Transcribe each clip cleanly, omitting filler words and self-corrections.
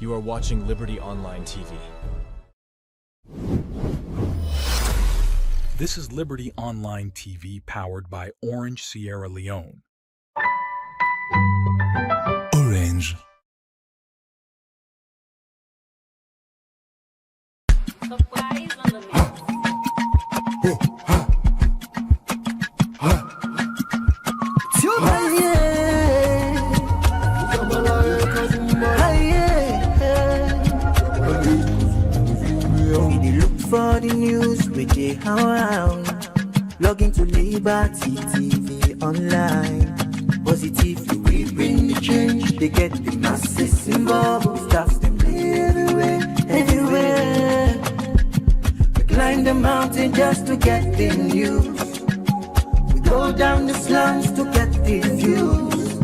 You are watching Liberty Online TV. This is Liberty Online TV powered by Orange Sierra Leone. Orange. For the news we get around, log into Liberty TV online. Positively we bring the change. They get the masses involved. Staff them everywhere. We climb the mountain just to get the news. We go down the slums to get the views.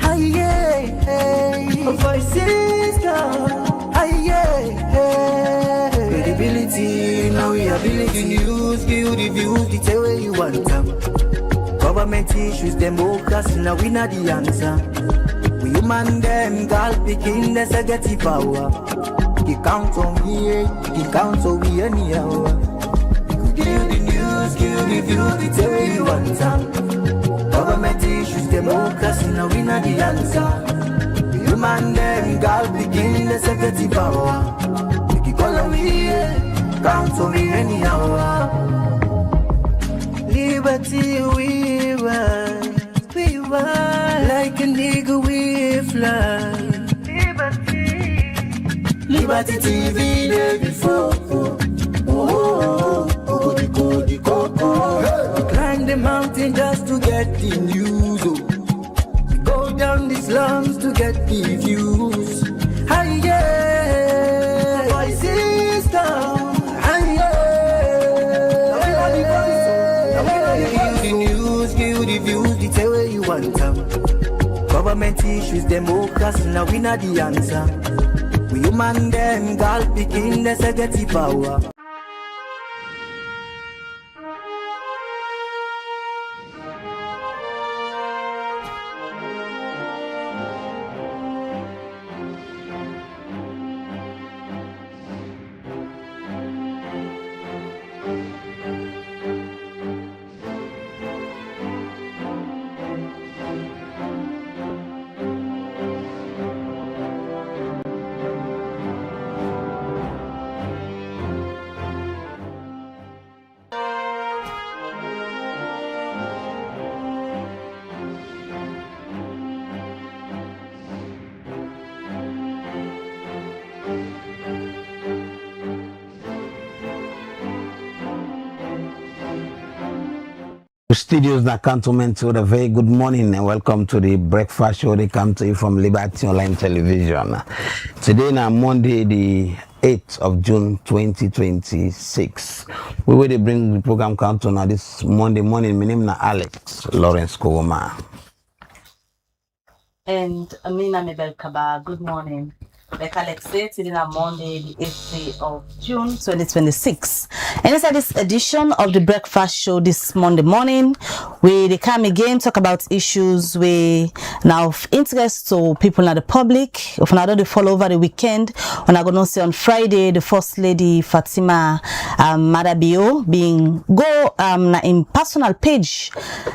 Hi yeah, voices gone. Hi yeah. Credibility, now we have ability news, give you the views, the tell where you want them. Government issues, democracy, now we not the answer. We human them, girl picking, there's a get the power. You count on me, you count on me anyhow. Give you the news, give you the views, the tell where you want them. Government issues, democracy, now we not the answer. We human them, girl picking, there's a get the power. Follow me, count on me anyhow. Liberty we ride, like a nigga we fly. Liberty TV day before. We climb the mountain just to get the news. We go down the slums to get the views. Hi yeah. Government issues, democracy, now we not the answer. We human them, girl picking, there's a get the power. Studios that cantonment to a very good morning and welcome to the breakfast show. They come to you from Liberty Online Television. Today now Monday the 8th of June 2026. We will bring the program count on this Monday morning. My name is Alex Lawrence Kowoma. And Amina Mebel Kaba, good morning. Like Alex said, today on Monday, the 8th of June 2026. And inside this edition of the breakfast show this Monday morning, we come again talk about issues we now of interest to people in the public. If not, they follow over the weekend. When I gonna see on Friday, the First Lady Fatima Madabio being go na in personal page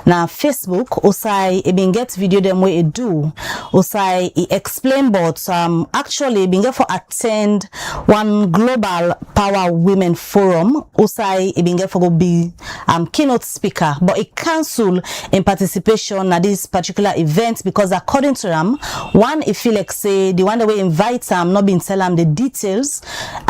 na Facebook. Osai being get video them way it do. Osai explain about actually being for attend one global power women forum. Osai being for go be keynote speaker, but it cancel in participation at this particular event because according to them, one if feel like say the one that we invite them not been tell them the details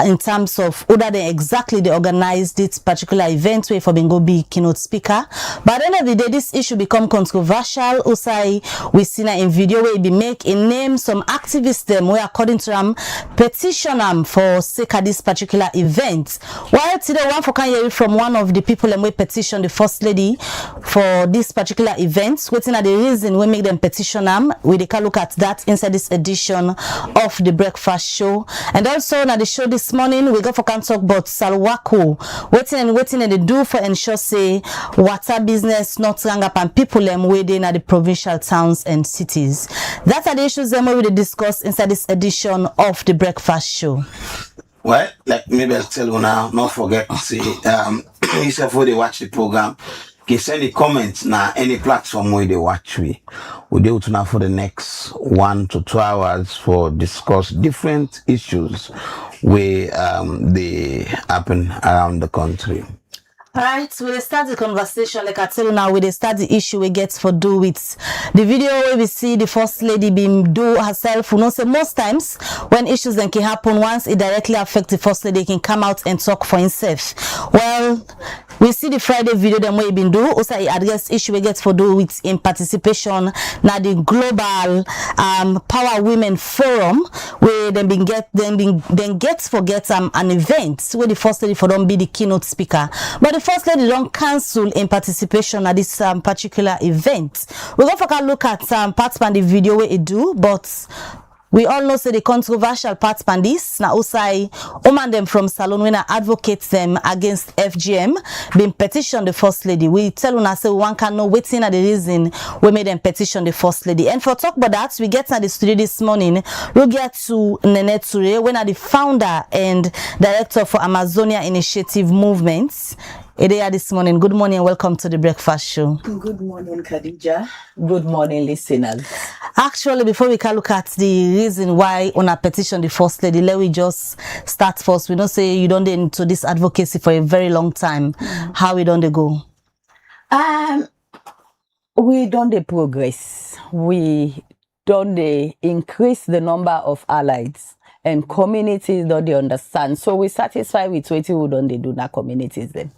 in terms of other than exactly they organized this particular event where for being go be keynote speaker. But at the end of the day, this issue become controversial. Osai we seen in video where it be make a name some activists them where according to them petition them for sake of this particular particular event. While today one for can hear from one of the people and we petition the First Lady for this particular event, waiting at the reason we make them petition them. We can look at that inside this edition of the breakfast show. And also now the show this morning we go for can talk about Salwako. Waiting and they do for ensure say water business not rang up and people them waiting at the provincial towns and cities. That are the issues that we will discuss inside this edition of the breakfast show. Well, like maybe I'll tell you now, not forget to say, yourself where they watch the program, can send the comments now any platform where they watch we do it now for the next 1 to 2 hours for discuss different issues where they happen around the country. All right, we'll start the conversation. Like I tell you now, we'll start the issue we get for do with the video where we see the First Lady being do herself. We know say most times when issues then can happen, once it directly affects the First Lady, can come out and talk for himself. Well, we see the Friday video them where he been do. Also, he address issue we get for do with in participation now the global Power Women Forum where then get an event where the First Lady for them be the keynote speaker, but the First Lady don't cancel in participation at this particular event. We're going to look at parts of the video where it do, but we all know say the controversial parts of this. Now also, woman them from Salon when I advocate them against FGM being petition the First Lady. We tell una say one can know waiting at the reason we made them petition the First Lady. And for talk about that, we get to the studio this morning. We'll get to Nene Ture, when are the founder and director for Amazonia Initiative Movements. Ideya this morning. Good morning and welcome to the breakfast show. Good morning, Khadija. Good morning, listeners. Actually, before we can look at the reason why on a petition the First Lady, let we just start first. We don't say you don't into this advocacy for a very long time. How we don't they go? We don't they progress. We don't they increase the number of allies and communities don't they understand. So we satisfy with what we don't they do in our communities then.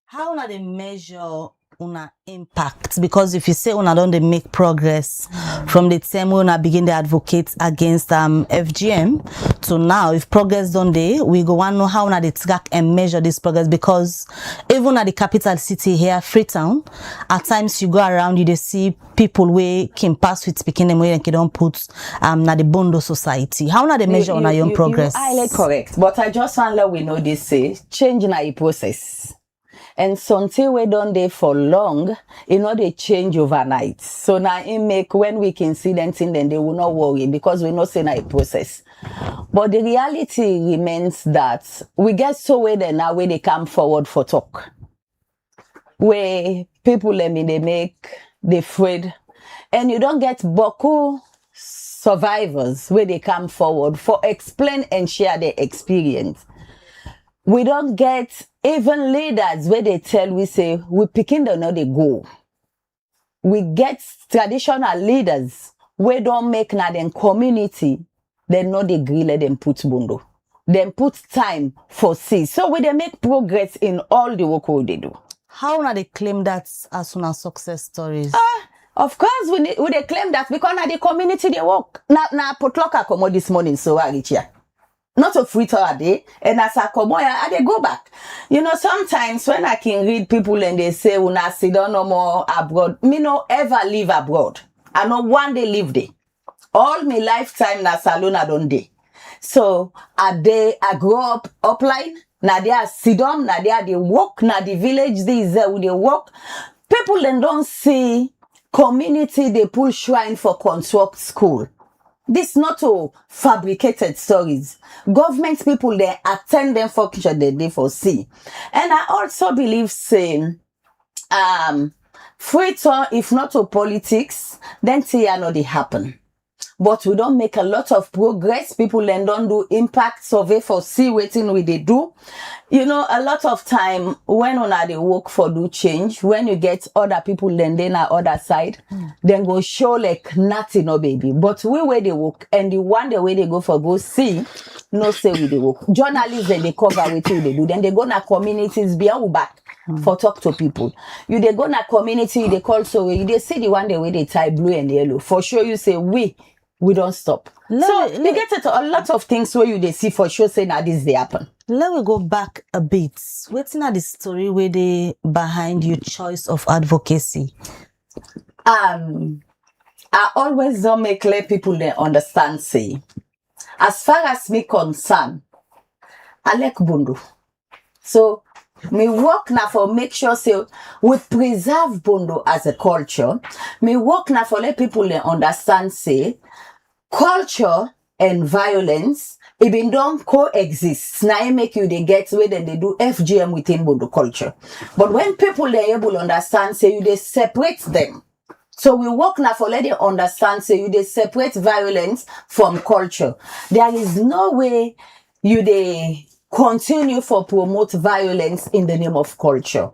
How na they measure una impact? Because if you say una don't they make progress from the time when una begin to advocate against FGM to now, if progress don't they, we go want to know how una they track and measure this progress, because even at the capital city here, Freetown, at times you go around, you they see people where can pass with speaking them where they don't put na the Bondo society. How na they measure on your progress? You highly correct, but I just want to let we know this say change in a process. And something we done there for long, they change overnight. So now it make when we can see them thing, then they will not worry because we know say na a process. But the reality remains that we get so way then now where they come forward for talk. Where people they make they afraid. And you don't get boku survivors where they come forward for explain and share their experience. We don't get even leaders where they tell we say we picking the know they go. We get traditional leaders where don't make na them community, they know they agree let them put bundo. Then put time for see. So we they make progress in all the work they do. How na they claim that as soon as success stories? Of course we they claim that because na the community they work. Na potluck come this morning so I reach here. Not a free a day, and as I come I they go back. Sometimes when I can read people and they say, "Una sit down no more abroad," me no ever live abroad. I know one day live there. All my lifetime na salon I don't day. So I grow up upline. Na there sit down, na there they work. Na the village these where they work. People then don't see community they pull shrine for construct school. This not all fabricated stories. Government people, they attend them for they for see. And I also believe saying, Freetown, if not to politics, then see I know they happen. But we don't make a lot of progress. People then don't do impact survey for see waiting we they do. A lot of time when on they work for do change, when you get other people then are other side, then go show like nothing, no baby. But we where they work and the one the way they go for go see, no say we they work. Journalists then they cover what they do. Then they go na communities beyond back for talk to people. You they go na community, they call so they see the one the way they tie blue and yellow. For sure you say we we don't stop. You get it a lot of things where they see for sure saying that this they happen. Let me go back a bit. Waiting at the story where they behind your choice of advocacy. I always don't make let people they understand say. As far as me concerned, I like Bondo. So me work now for make sure say we preserve Bondo as a culture. Me work now for let people they understand say culture and violence even don't coexist. Now it make you they get where then they do FGM within Bondo culture. But when people they able to understand say you they separate them. So we work now for let them understand say you they separate violence from culture. There is no way you they continue for promote violence in the name of culture.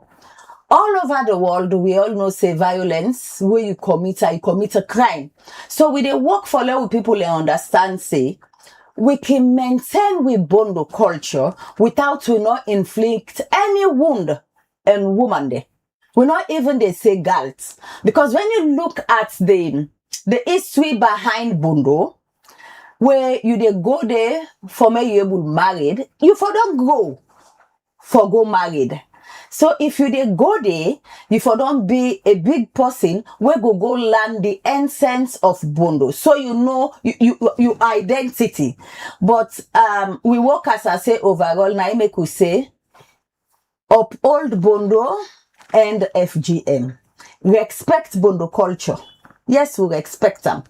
All over the world, we all know say violence, where you commit a crime. So we they work for let people they understand say we can maintain with Bondo culture without we not inflict any wound in woman there. We not even they say girls. Because when you look at the history behind Bondo, where you they go there for me you able married, you for don't go married. So if you they go there, you for don't be a big person where go learn the essence of Bondo. So you know you identity. But we work as I say overall, now I could say uphold Bondo and FGM. Respect Bondo culture. Yes, we respect them.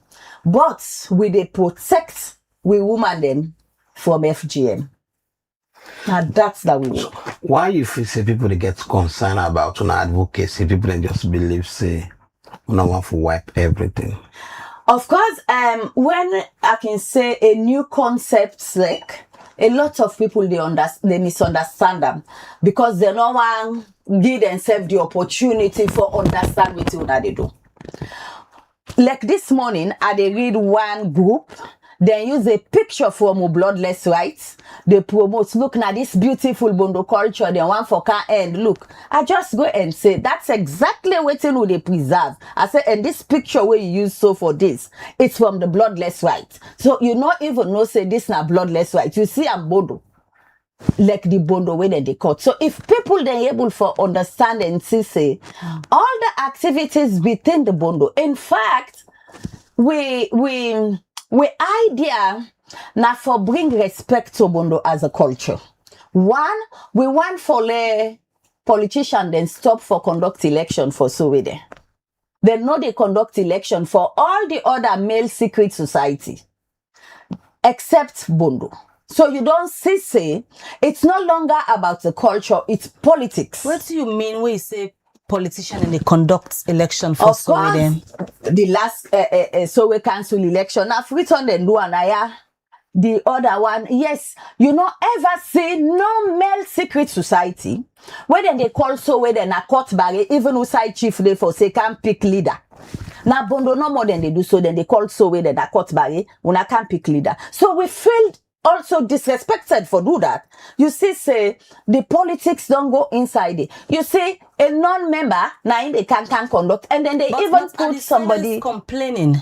But we they protect we woman them from FGM. Now that's that we work. Why you feel say people they get concerned about advocacy? People they just believe say we don't want to wipe everything. Of course, when I can say a new concept like a lot of people they misunderstand them because they no one give themselves the opportunity for understand what they do. Like this morning, I they read one group, then use a picture from a bloodless rights. They promote, look now this beautiful Bondo culture, then one for can end. Look, I just go and say that's exactly what they preserve. I say, and this picture where you use so for this, it's from the bloodless rights. So you not even know say this na bloodless rights. You see I'm Bondo. Like the Bondo way that they cut. So if people they able for understand and see say all the activities within the Bondo, in fact, we idea now for bring respect to Bondo as a culture. One, we want for the politician then stop for conduct election for so we there. They know they conduct election for all the other male secret society except Bondo. So you don't say it's no longer about the culture, it's politics. What do you mean when you say politician and they conduct election for Sweden? The last so we cancel election. Now return then do anaya. The other one, yes, you not ever see no male secret society where then they call so where then a court barrier, even who side chief they for say can't pick leader. Now Bondo no more than they do so, then they call so where then a court barrier when I can't pick leader. So we feel also disrespected for do that. You see, say the politics don't go inside it. You see, a non-member now they can conduct, and then they even put somebody complaining.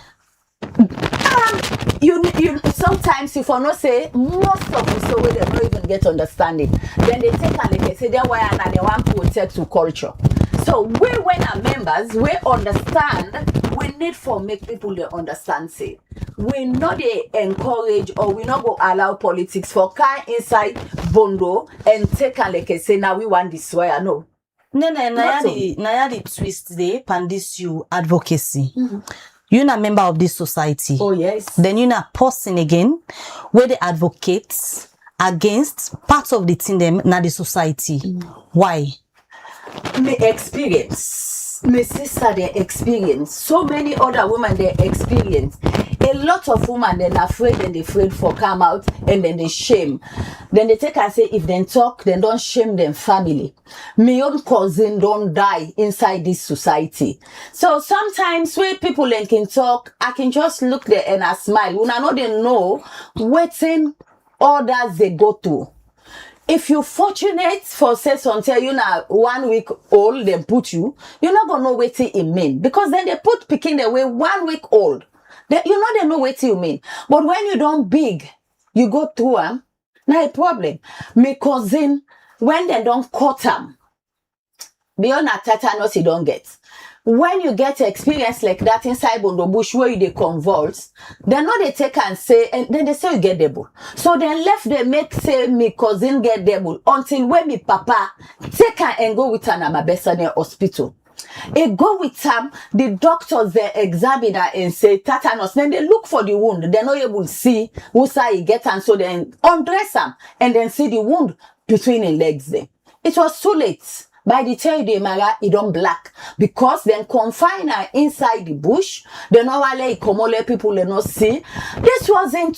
You sometimes if I not say most of the so they don't even get understanding. Then they take and they say that why and they want to protect to culture. So we when our members we understand we need for make people they understand say we not they encourage or we not go allow politics for car inside Bondo and take and like say now we want this way. No. No, the twist there, pandis you advocacy. You're not a member of this society. Oh, yes. Then you're not person again where they advocate against parts of the team them na the society. Why? Me experience. My sister they experience. So many other women they experience. A lot of women they're afraid and they afraid for come out and then they shame. Then they take and say if they talk, then don't shame them family. My own cousin don't die inside this society. So sometimes when people can talk, I can just look there and I smile. When I know they know waiting others they go to. If you're fortunate for say until you now 1 week old, then put you're not gonna know what it mean. Because then they put picking away 1 week old. They know what you mean. But when you don't big, you go through them, not a problem. My cousin, when they don't cut them, beyond a tetanus you don't get. When you get experience like that inside Bondo Bush where you they convulse, then not they take and say, and then they say you get devil. So then left they make say me cousin get devil until when me papa take her and go with her na my best in the hospital. It go with them, the doctors they examine her and say tetanus. Then they look for the wound. They're not able to see who say he get and so then undress him and then see the wound between his legs there. It was too late. By the time they mara, it don't black because then confine her inside the bush. They know why Komole people they not see. This was in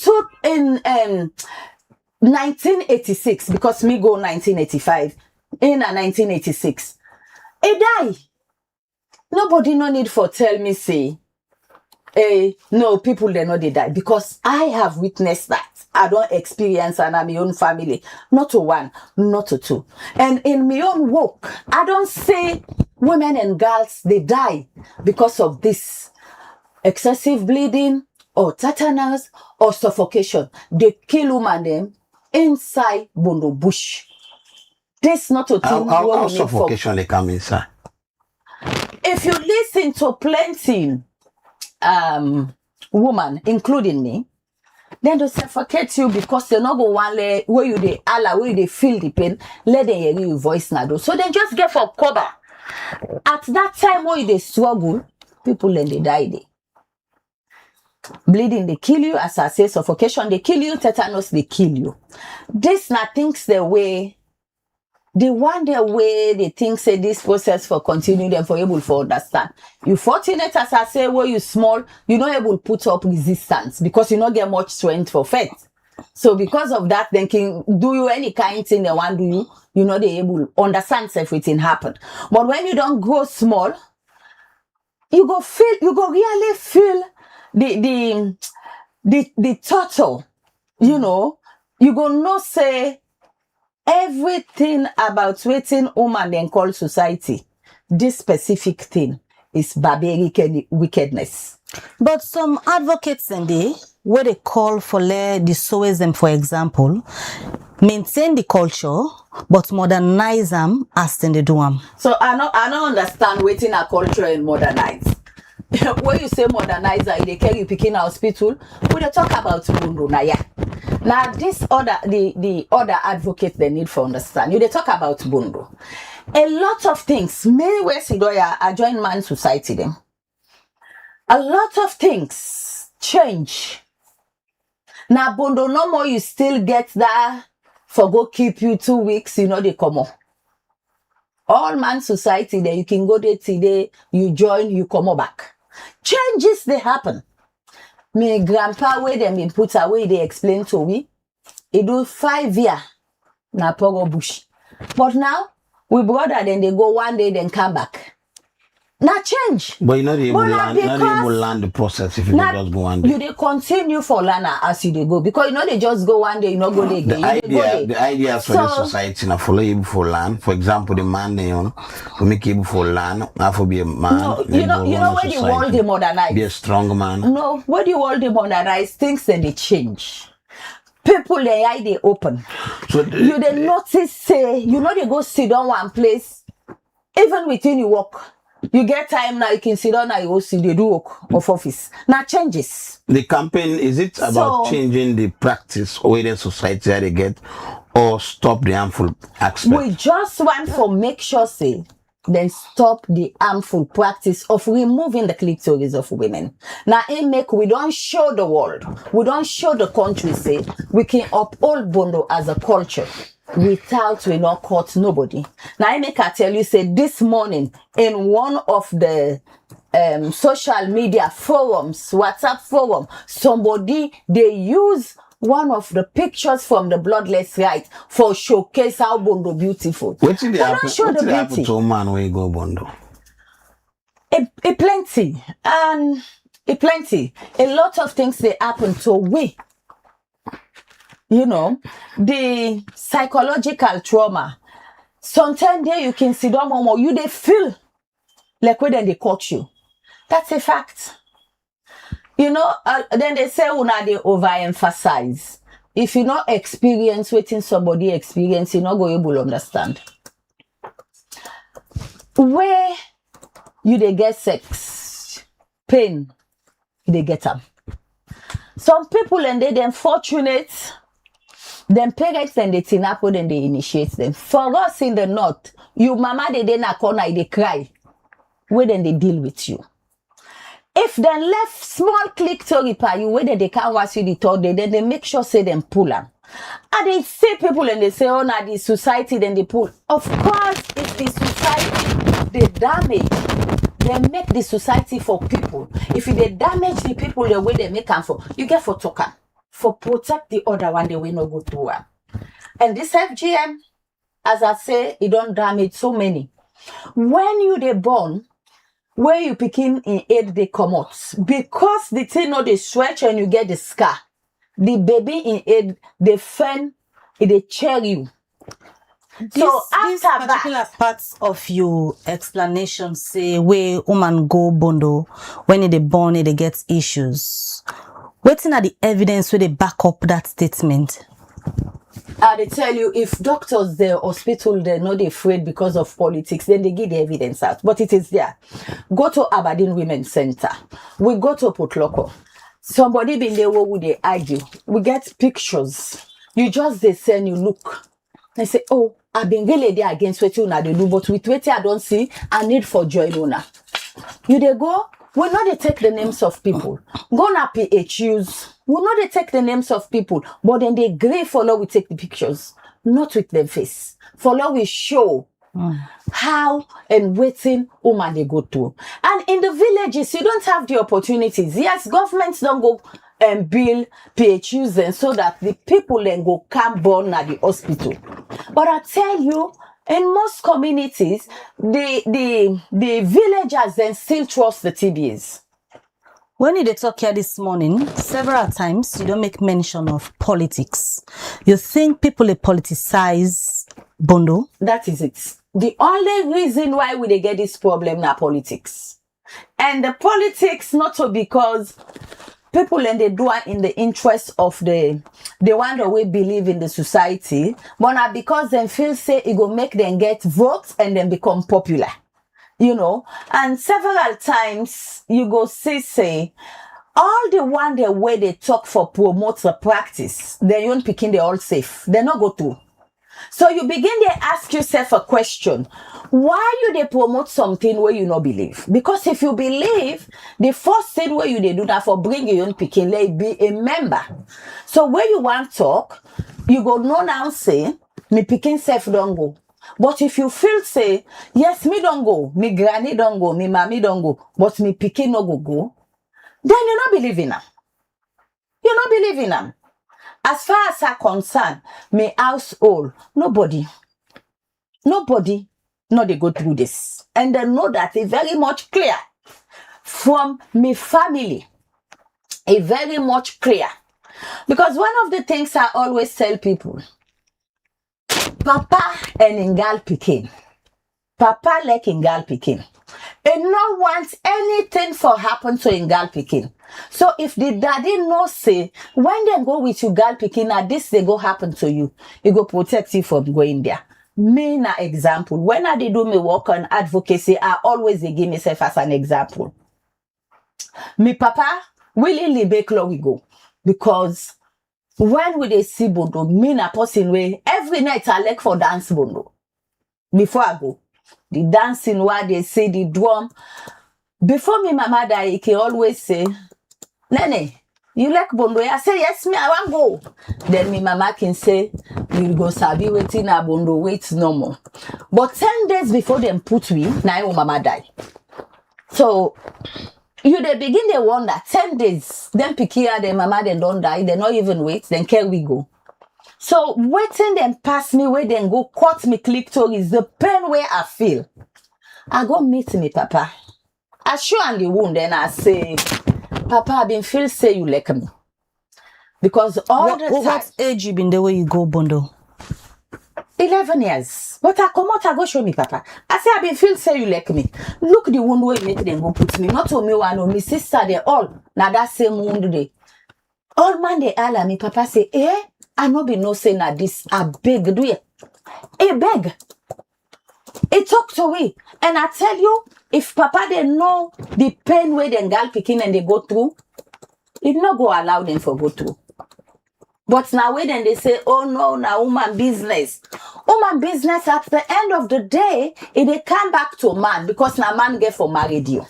1986 because me go 1985 in 1986. He die. Nobody no need for tell me say, no people they know they die because I have witnessed that. I don't experience and I'm my own family. Not to one, not to two. And in my own work, I don't say women and girls, they die because of this excessive bleeding or tetanus or suffocation. They kill women them inside Bondo Bush. This not a thing. How suffocation they come inside? If you listen to plenty women, including me, then they suffocate you because they not go one lay where you they Allah where you they feel the pain, let them hear your voice now. So then just get for cover. At that time where you they struggle, people then they die there. Bleeding they kill you, as I say, suffocation they kill you, tetanus they kill you. This not things the way they wonder where they think say this process for continue them for able to understand. You fortunate as I say where you small, you not able to put up resistance because you not get much strength for faith. So because of that, then can do you any kind thing they want do you know they able to understand everything happened. But when you don't grow small, you go really feel the total, you know, you go not say everything about waiting woman then call society. This specific thing is barbaric wickedness. But some advocates in there, where they call for the Soism, for example, maintain the culture, but modernize them as they do them. So I don't understand waiting a culture and modernize. When you say modernize, they carry you picking hospital, we they talk about Bundu na yeah. Now this other the other advocate they need for understand. You they talk about Bundu. A lot of things, many ways I join man society them. A lot of things change. Now Bundu no more you still get that for go keep you 2 weeks, you know they come on. All man society there, you can go there today, you join, you come back. Changes they happen. My grandpa where them been put away, they explain to me. It do 5 years na Pogo Bush. But now, we brother then they go one day, then come back. Not change. But you're not able to learn the process if you just go one day. You they continue for learner as you they go. Because you know they just go one day, you know go there again. The idea for the society now follow able for learn. For example, the man they to make able for learn, not for be a man. No, you know where the world they modernize. Be a strong man. No, where the world they modernize, things then they change. People their eye they open. So you they notice say, you know they go sit down one place, even within you work. You get time now, you can sit down now, you go see the work of office. Now changes. The campaign, is it about changing the practice or the society that they get or stop the harmful aspect? We just want to make sure say, then stop the harmful practice of removing the clitoris of women. Now we don't show the world, we don't show the country say, we can uphold Bondo as a culture. Without we not caught nobody. Now I tell you say this morning in one of the social media forums, WhatsApp forum, somebody they use one of the pictures from the bloodless rite for showcase how Bondo beautiful. What did they happen to a man when you go Bondo? It plenty. And it plenty. A lot of things they happen to we. You know, the psychological trauma. Sometimes there you can sit down or you they feel like when they caught you. That's a fact. You know, then they say una they overemphasize. If you not experience waiting somebody experience, you not go able to understand. Where you they get sex, pain, they get them. Some people and they then fortunate, them parents and they tinapo then they initiate them. For us in the north, you mama they then a corner they cry. Where then they deal with you. If then left small click to repair you, whether they can't watch you the third day, then they make sure say them pull them. And they see people and they say, oh, now the society, then they pull. Of course, if the society, they damage, they make the society for people. If they damage the people the way they make them for, you get for token. For protect the other one, they will not go through one. And this FGM, as I say, it don't damage so many. When you they born, where you picking in aid they come out, because the thing know they stretch and you get the scar. The baby in aid, they fan, they cheer you. So This after particular that, parts of your explanation say where woman go bondo when they born they get issues. Waiting at the evidence where they back up that statement. they tell you if doctors there, hospital they're not afraid because of politics, then they give the evidence out. But it is there. Go to Aberdeen Women's Center. We go to Port Loco. Somebody been there, what would they argue? We get pictures. You just they send you look. They say, oh, I've been really there against what you now they do, but with what I don't see, I need for joy Luna. You they go, we know they take the names of people. Go na PHUs. We know they take the names of people, but then they grey follow we take the pictures, not with their face. Follow we show how and waiting woman they go to. And in the villages, you don't have the opportunities. Yes, governments don't go and build PHUs and so that the people then go come born at the hospital. But I tell you, in most communities, the villagers then still trust the TBs. When they talk here this morning, several times you don't make mention of politics. You think people they politicize bondo? That is it. The only reason why we they get this problem now politics. And the politics not so because people and they do it in the interest of the one that we believe in the society, but not because they feel say it go make them get votes and then become popular. You know, and several times you go say all the one the way they talk for promote the practice, they don't picking they all safe. They not go to. So you begin to ask yourself a question. Why you they promote something where you not believe? Because if you believe, the first thing where you they do that for bring your own picking, let be a member. So where you want talk, you go no now say, me picking self don't go. But if you feel say, yes, me don't go, me granny don't go, me mommy don't go, but me picking no go, then you not believe in them. You not believe in them. As far as I'm concerned, my household, nobody, no they go through this. And they know that it's very much clear. From my family, it's very much clear. Because one of the things I always tell people, Papa and Ingal Pikin. Papa like Ingal Pikin. And no wants anything for happen to Ingal Pikin. So if the daddy no say, when they go with you Gal Pikin, now this they go happen to you. It go protect you from going there. Me na example. When I do me work on advocacy, I always give myself as an example. Me papa willingly make law we go. Because when we they see bondo, me na person way every night I like for dance bondo. Before I go, the dancing while they say the drum. Before me mama die, he can always say, Nene, you like bondo? I say yes, me I want go. Then me mama can say, you go sabi waiting a bondo wait no more. But 10 days before them put me, now mama die. So you they begin they wonder 10 days. Then Pikia, then mama then don't die. They not even wait. Then care we go. So waiting them pass me where then go cut me clitoris the pain where I feel. I go meet me papa. I show on the wound and I say, Papa, I been feel say you like me. Because all the time. What age you been the way you go bondo? 11 years. But I come out, I go show me, Papa. I say, I been feel say you like me. Look the wound where you make them go put me. Not to me one, or me sister, they all. Now that same wound day. All man they all me, Papa say, I no be no say na this. I beg, do it. Beg. It talk to me. And I tell you, if Papa they know the pain where them girl picking and they go through, it not go allow them for go through. But now when they say, oh no, now woman business. Woman business at the end of the day, it they come back to man because now man get for married you.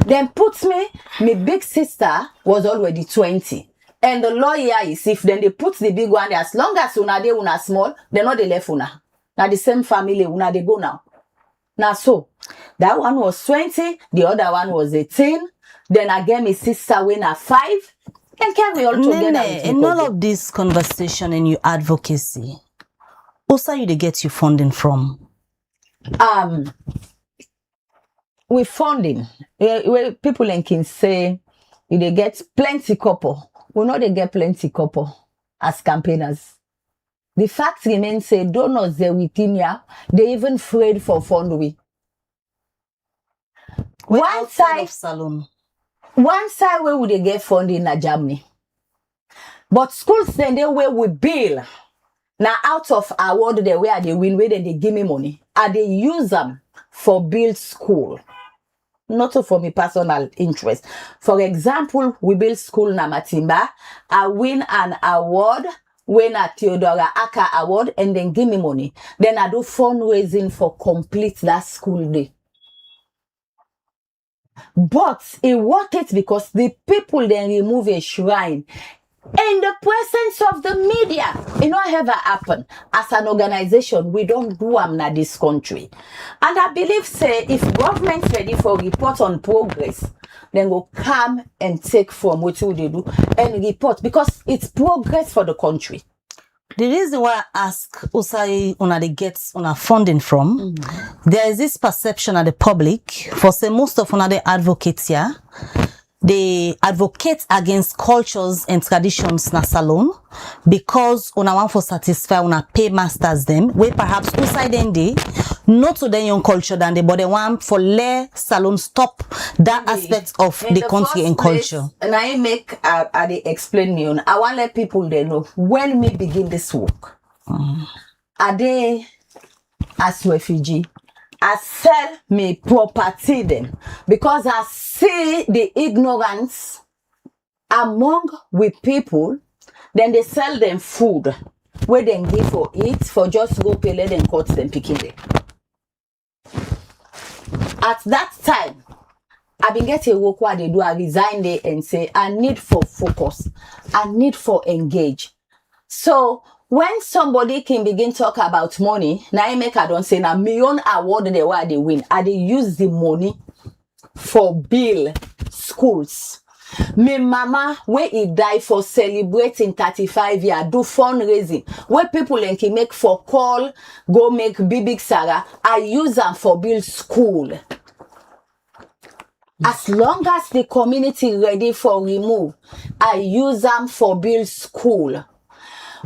Then put me, my big sister was already 20. And the lawyer is if then they put the big one there, as long as una they una small, they not they left una. Now the same family, una they go now. Now so, that one was 20, the other one was 18. Then again, my sister went at 5. And can we all together? In all of this conversation and your advocacy, also you they get your funding from? With funding, where people can say they get plenty couple. We know they get plenty couple as campaigners. The fact remains say donors there within ya, they even afraid for fund we. One side where would they get funding in Germany. But schools then they where we bill. Now out of award they where they win, where then they give me money. And they use them for build school. Not for me personal interest. For example, we build school na Matimba. I win an award, win a Theodora Aka award, and then give me money. Then I do fundraising for complete that school day. But it worked it because the people then remove a shrine in the presence of the media. It not ever happen. As an organization, we don't do them in this country. And I believe say if government ready for report on progress, then go come and take from what they do and report because it's progress for the country. The reason why I ask Usai una they get una funding from, there is this perception of the public for say most of una they advocates here. They advocate against cultures and traditions na salon because una want for satisfy una pay masters them where perhaps outside them they not to their young culture than they but they want for let salon stop that aspect of the country and culture. And I make they explain me on. I want let people they know when me begin this work. Are they as refugee? I sell me property them because I see the ignorance among we people. Then they sell them food where they give for it for just go pay let them cut them picking them. At that time, I been get a work where they do. I resign there and say I need for focus, I need for engage. So when somebody can begin talk about money, now I make I don't say na million award they why they win. And they use the money for bill schools. Me mama where he die for celebrating 35 years, do fundraising. Where people can make for call, go make big Sarah. I use them for build school. As long as the community ready for remove, I use them for build school.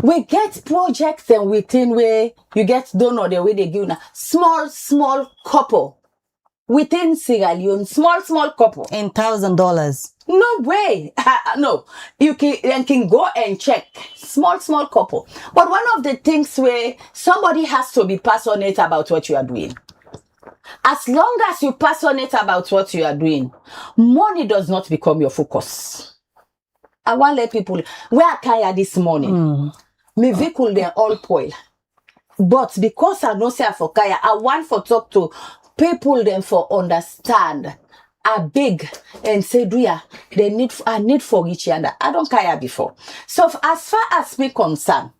We get projects and within where you get donor the way they give now. Small couple. Within Sierra Leone, small couple. In $1,000. No way. No. You can go and check. Small couple. But one of the things where somebody has to be passionate about what you are doing. As long as you're passionate about what you are doing, money does not become your focus. I want to let people, where I carry this morning, my vehicle, they're all spoil. But because I know say for Kaya, I want for talk to people them for understand. I beg and say, I need for each other. I don't care before. So as far as me concerned,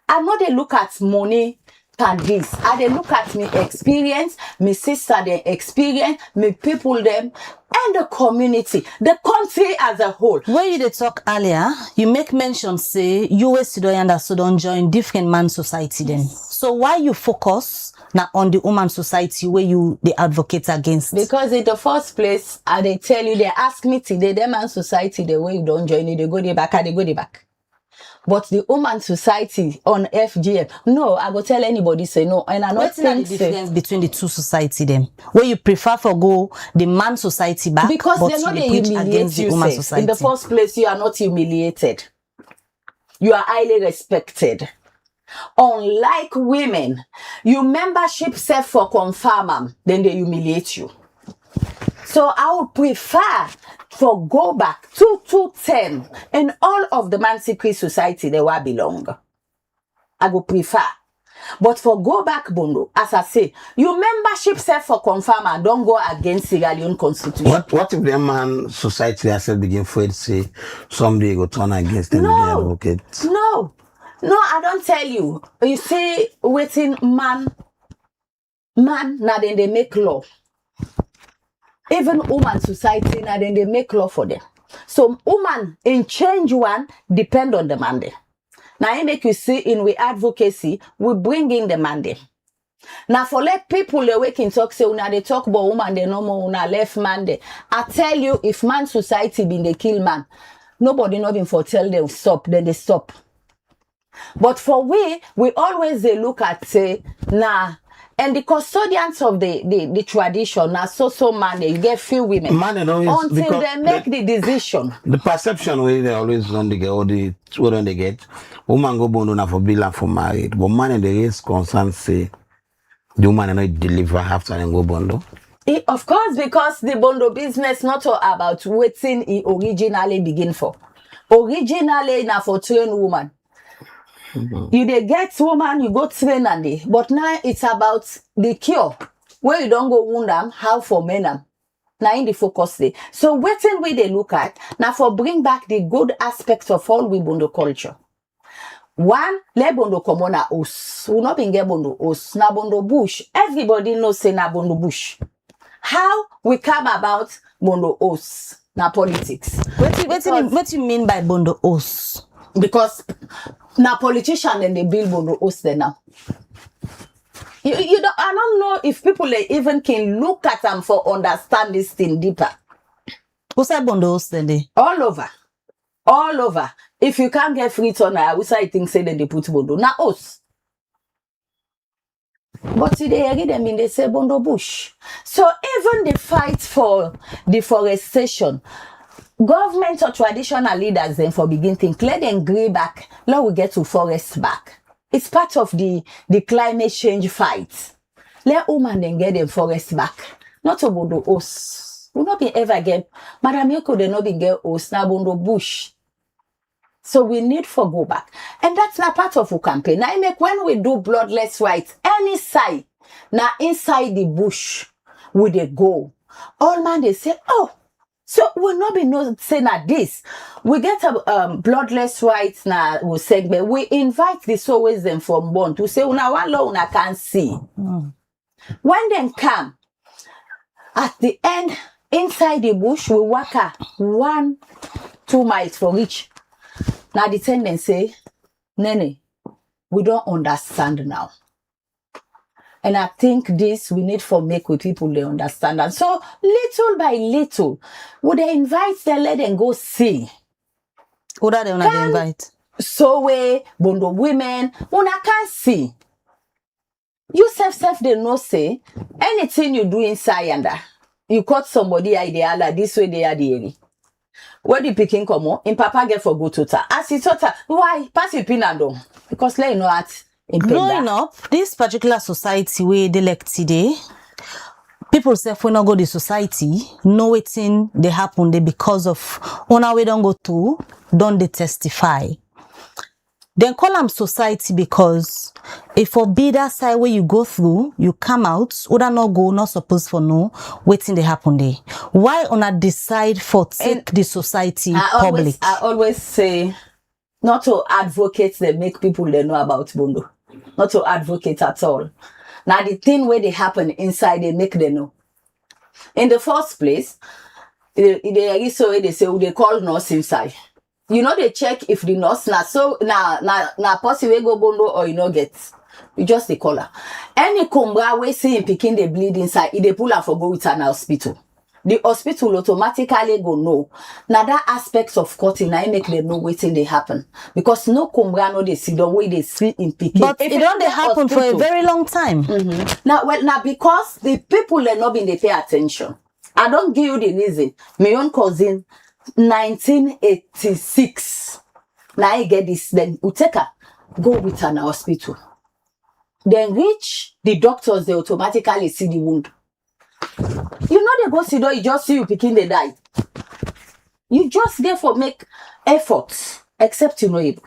I know they look at money than this. I they look at me experience, me sister they experience, me people them, and the community, the country as a whole. When you did talk earlier, you make mention say US Sudan and Sudan join different man society then. So why you focus now on the woman society where you they advocate against? Because in the first place, they tell you, they ask me today, the man society, the way you don't join it, they go the back and they go the back. But the woman society on FGM, no, I go tell anybody say no. And I not What's the difference between the two society then? Where you prefer for go the man society back, because but they're not you they preach humiliate against the you. woman Say. society. In the first place, you are not humiliated. You are highly respected. Unlike women, you membership set for confirm them, then they humiliate you. So I would prefer for go back to 10 and all of the man secret society they will belong. I would prefer. But for go back Bondo, as I say, you membership set for confirm and don't go against Sierra Leone constitution. What if the man society herself begin for it say someday go turn against them No, advocate? no, I don't tell you. You see, waiting man, now then they make law. Even woman society, now then they make law for them. So woman in change one depend on the man there. Now I make you see in we advocacy, we bring in the man there. Now for let people they wake in talk say una they talk about woman they no more una left man there. I tell you, if man society been the kill man, nobody not been for tell them stop, then they stop. But for we always they look at say nah. And the custodians of the tradition now so man you get few women Man always, until they make the decision. The perception where they always don't they get all the children they get, woman go bondo na for bill and for married, but man there is concern say the woman not deliver after and go bondo. Of course, because the bondo business not all about waiting it originally begin for. Originally na for train woman. You they get woman, you go train and they. But now it's about the cure. Where you don't go wound them, how for men them. Now in the focus day. So waiting where they look at, now for bring back the good aspects of all we bondo culture. One, le bondo komona os. We not been get bondo os. Na bondo bush. Everybody knows say na bondo bush. How we come about bondo os? Na politics. What you mean by bondo os? Because now politician and they build bondo host there now. You don't, I don't know if people even can look at them for understand this thing deeper. Who's that bondo host then? All over. If you can't get free turn, I would say things say that they put bondo. Now us. But today I read them in they say bondo bush. So even the fight for deforestation. Government or traditional leaders then for begin think, let them agree back, let we get to forest back. It's part of the climate change fight. Let women then get them forest back. Not about the us. We not be ever get, Madam Yoko they not be get us, na bondo bush. So we need for go back. And that's not part of our campaign. Now I make when we do bloodless rights, any side, now inside the bush, we they go. All man they say, oh, so we'll not be no saying that this. We get a bloodless rights now we segment. We invite the always them from born to say una one law una can see. When them come at the end inside the bush we walk 1-2 miles for each. Now the ten say, Nene, we don't understand now. And I think this we need for make with people they understand. And so little by little, would they invite them, let them go see. Who are they wanna invite? So we bondo women, una can see. You self they know say anything you do inside yonder, you caught somebody idea like this way they are the area. Where the picking come on, in Papa get for go to ta. As he thought, why pass your pin and down? Because let you know at. Growing up, this particular society where they elect today, people say if we not go to society, no waiting they happen there because of on our way don't go to, don't they testify. Then call them society because if for be that side where you go through, you come out, would not go, not supposed for no, waiting they happen there. Why on a decide for take the society public? I always say not to advocate they make people they know about Bondo. Not to advocate at all. Now the thing where they happen inside, they make them know. In the first place, they say they call nurse inside. You know they check if the nurse na possible go bondo or you know get. You just they call her. Any combra we see him picking the bleed inside, they pull her for go with an hospital. the hospital automatically go know. Now that aspects of cutting, I make them know waiting they happen. Because no cumbra no they see the way they see in Pikin. But it don't they happen for a very long time. Now because the people are not being they pay attention. I don't give you the reason. My own cousin, 1986. Now I get this, then Uteka, go with her in hospital. Then reach the doctors, they automatically see the wound. You know they go see though, you just see you picking they die. You just therefore make efforts, except you know able.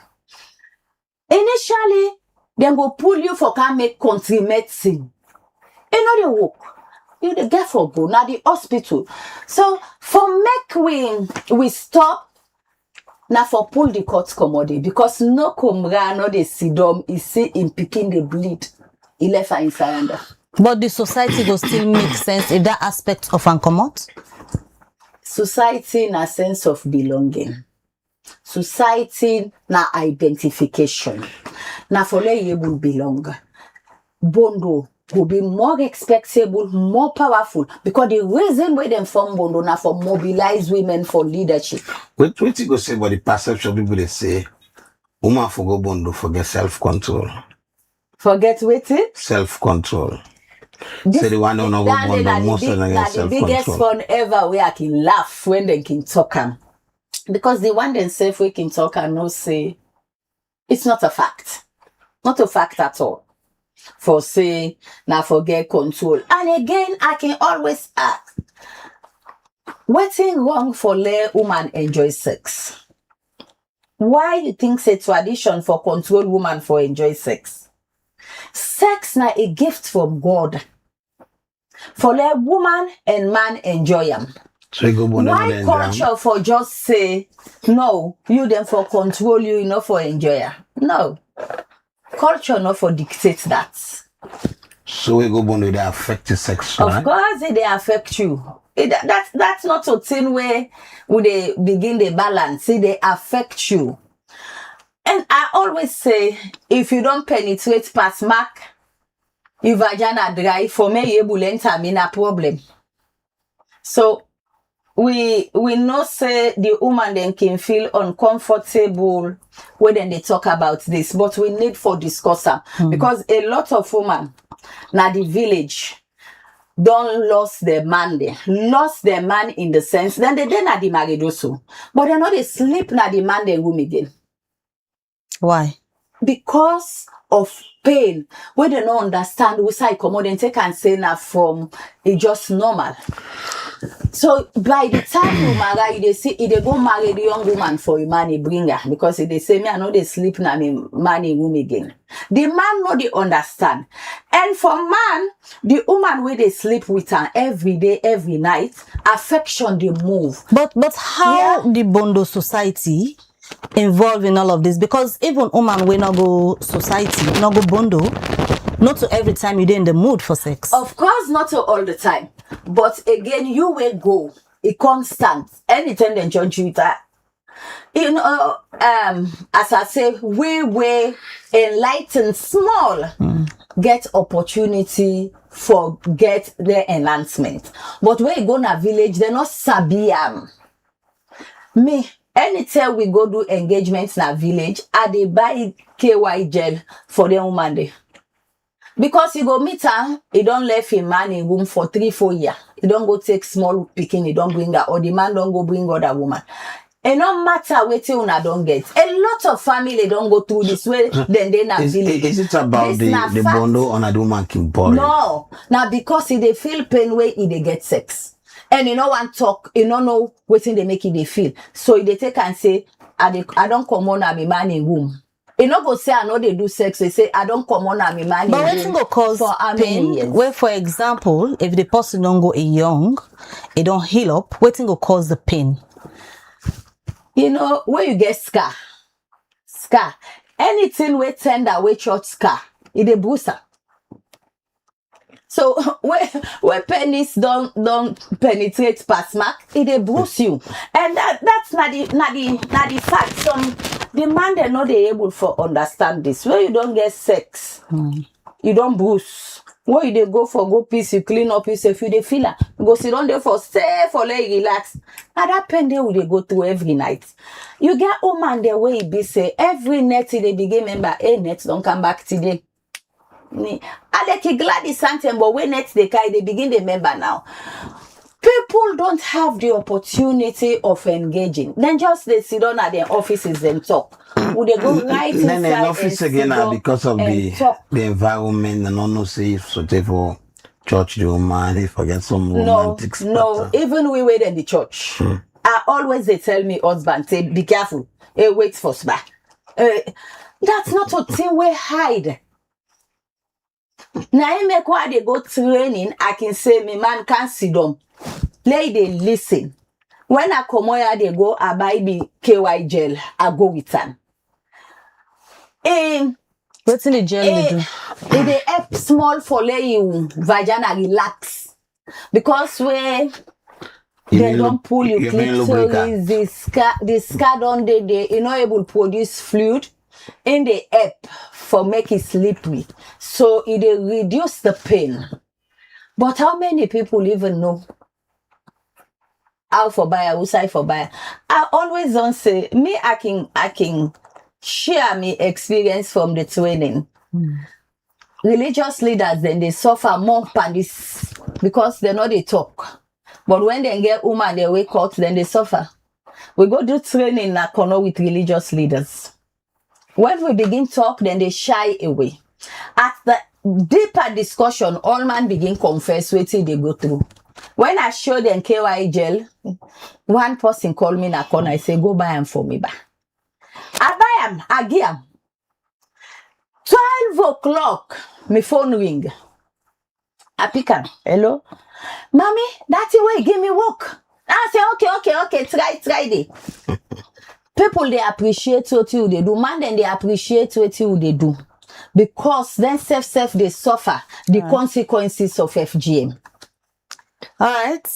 Initially, they go pull you for can make country medicine. You know they work. You the get for go now the hospital. So for make we stop now for pull the cuts commodity because no comra no they see them is see in picking the bleed. He left her inside. But the society will still make sense if that aspect of uncommon. Society in a sense of belonging. Society na identification. Na for let you able belong. Bondo will be more respectable, more powerful because the reason why them form Bondo na for mobilize women for leadership. What you go say about the perception people they say, woman forget Bondo, forget self-control. Forget waiting? Self-control. Say the one don't know go Bondo, most of them get the biggest self-control. fun ever where I can laugh when they can talk am. Because the one themselves we can talk and no say it's not a fact. Not a fact at all. For say, now forget control. And again, I can always ask, what's wrong for let woman enjoy sex? Why you think it's a tradition for control woman for enjoy sex? Sex na a gift from God. For let woman and man enjoy them. So you go Bondo Why culture for just say, no, you them for control you, not for enjoy her? No. Culture not for dictate that. So we go Bondo they affect the sex, Of right? course they affect you. That's not a thing where they begin the balance. See, they affect you. And I always say, if you don't penetrate past mark, your vagina dry, for me, you will enter in a problem. So we know say the woman then can feel uncomfortable when they talk about this, but we need for discuss them because a lot of women now the village don't lost their man there. Lost their man in the sense then they not the married also. But they know they sleep na the man they room again. Why? Because of pain. When they don't understand we say come on and take and say na from it just normal. So by the time you marry, they see if they go marry the young woman for a man, bring her because if they say me, I know they sleep na me man in room again. The man know they understand, and for man, the woman where they sleep with her every day, every night, affection they move. But how the Bondo society involved in all of this? Because even woman will not go society, not go Bondo. Not to every time you're in the mood for sex. Of course, not to all the time. But again, you will go. It constant. Anytime they judge you with that. You know, as I say, we will enlighten small. Get opportunity for get their enhancement. But when you go na village, they're not sabiam. Me, anytime we go do engagements na village, I dey buy KY gel for the woman there. Because you go meet her, he don't left him man in room for 3-4 years. He don't go take small picking, he don't bring her, or the man don't go bring other woman. And no matter what you don't get. A lot of family don't go through this way, then they not village. Is it about the Bondo on a woman can boring? No. Now because they feel pain where they get sex. And you know one talk, you don't know what they make it they feel. So they take and say, I don't come on a man in room. You know, go say I know they do sex. They say I don't come on and me man. But what's go cause pain? Where, for example, if the person don't go young, it don't heal up. What's go cause the pain? You know, when you get scar, anything we tender, we short scar, it a booster. So where penis don't penetrate past mark, it a bruise you, and that's not the fact. The man they know they able for understand this. Where you don't get sex, you don't bruise. When you dey go for go peace, you clean up yourself, you dey feel am. You go sit down there for stay for let you relax. Na that pain dey we dey go through every night. You get woman there where e be say every night they begin remember, hey, net don't come back today. Aleki Gladys Santem, but when next they carry, they begin to remember now. People don't have the opportunity of engaging. Then just they sit down at their offices and talk. Would they go right inside then office again now because of the environment and not say so for church the woman they forget some romantic stuff. No, even we wait in the church. I always they tell me husband say be careful. Hey, wait for spa. That's not a thing we hide. Now I make why they go training, I can say me man can't sit down. Lady listen. When I come here, they go I buy the KY gel, I go with them. What's in the gel they do? They help small for let you vagina relax. Because when they don't pull you clitoris, the scar don't they you not able to produce fluid in the help for make it slippery. So it reduce the pain. But how many people even know how for buyer, who side for buyer? I always don't say me I can share me experience from the training. Religious leaders then they suffer more than this because they know they talk. But when they get woman they wake up, then they suffer. We go do training in Nakono with religious leaders. When we begin talk, then they shy away. At the deeper discussion, all man begin confess what they go through. When I show them KY gel, one person call me in a corner, I say, go buy them for me. I buy them, I give them. 12 o'clock, my phone ring. I pick up. Hello? Mommy, that's the way, give me work. I say, okay, try it. People, they appreciate what you they do. Man, then they appreciate what you they do. Because then self, they suffer the consequences of FGM. All right.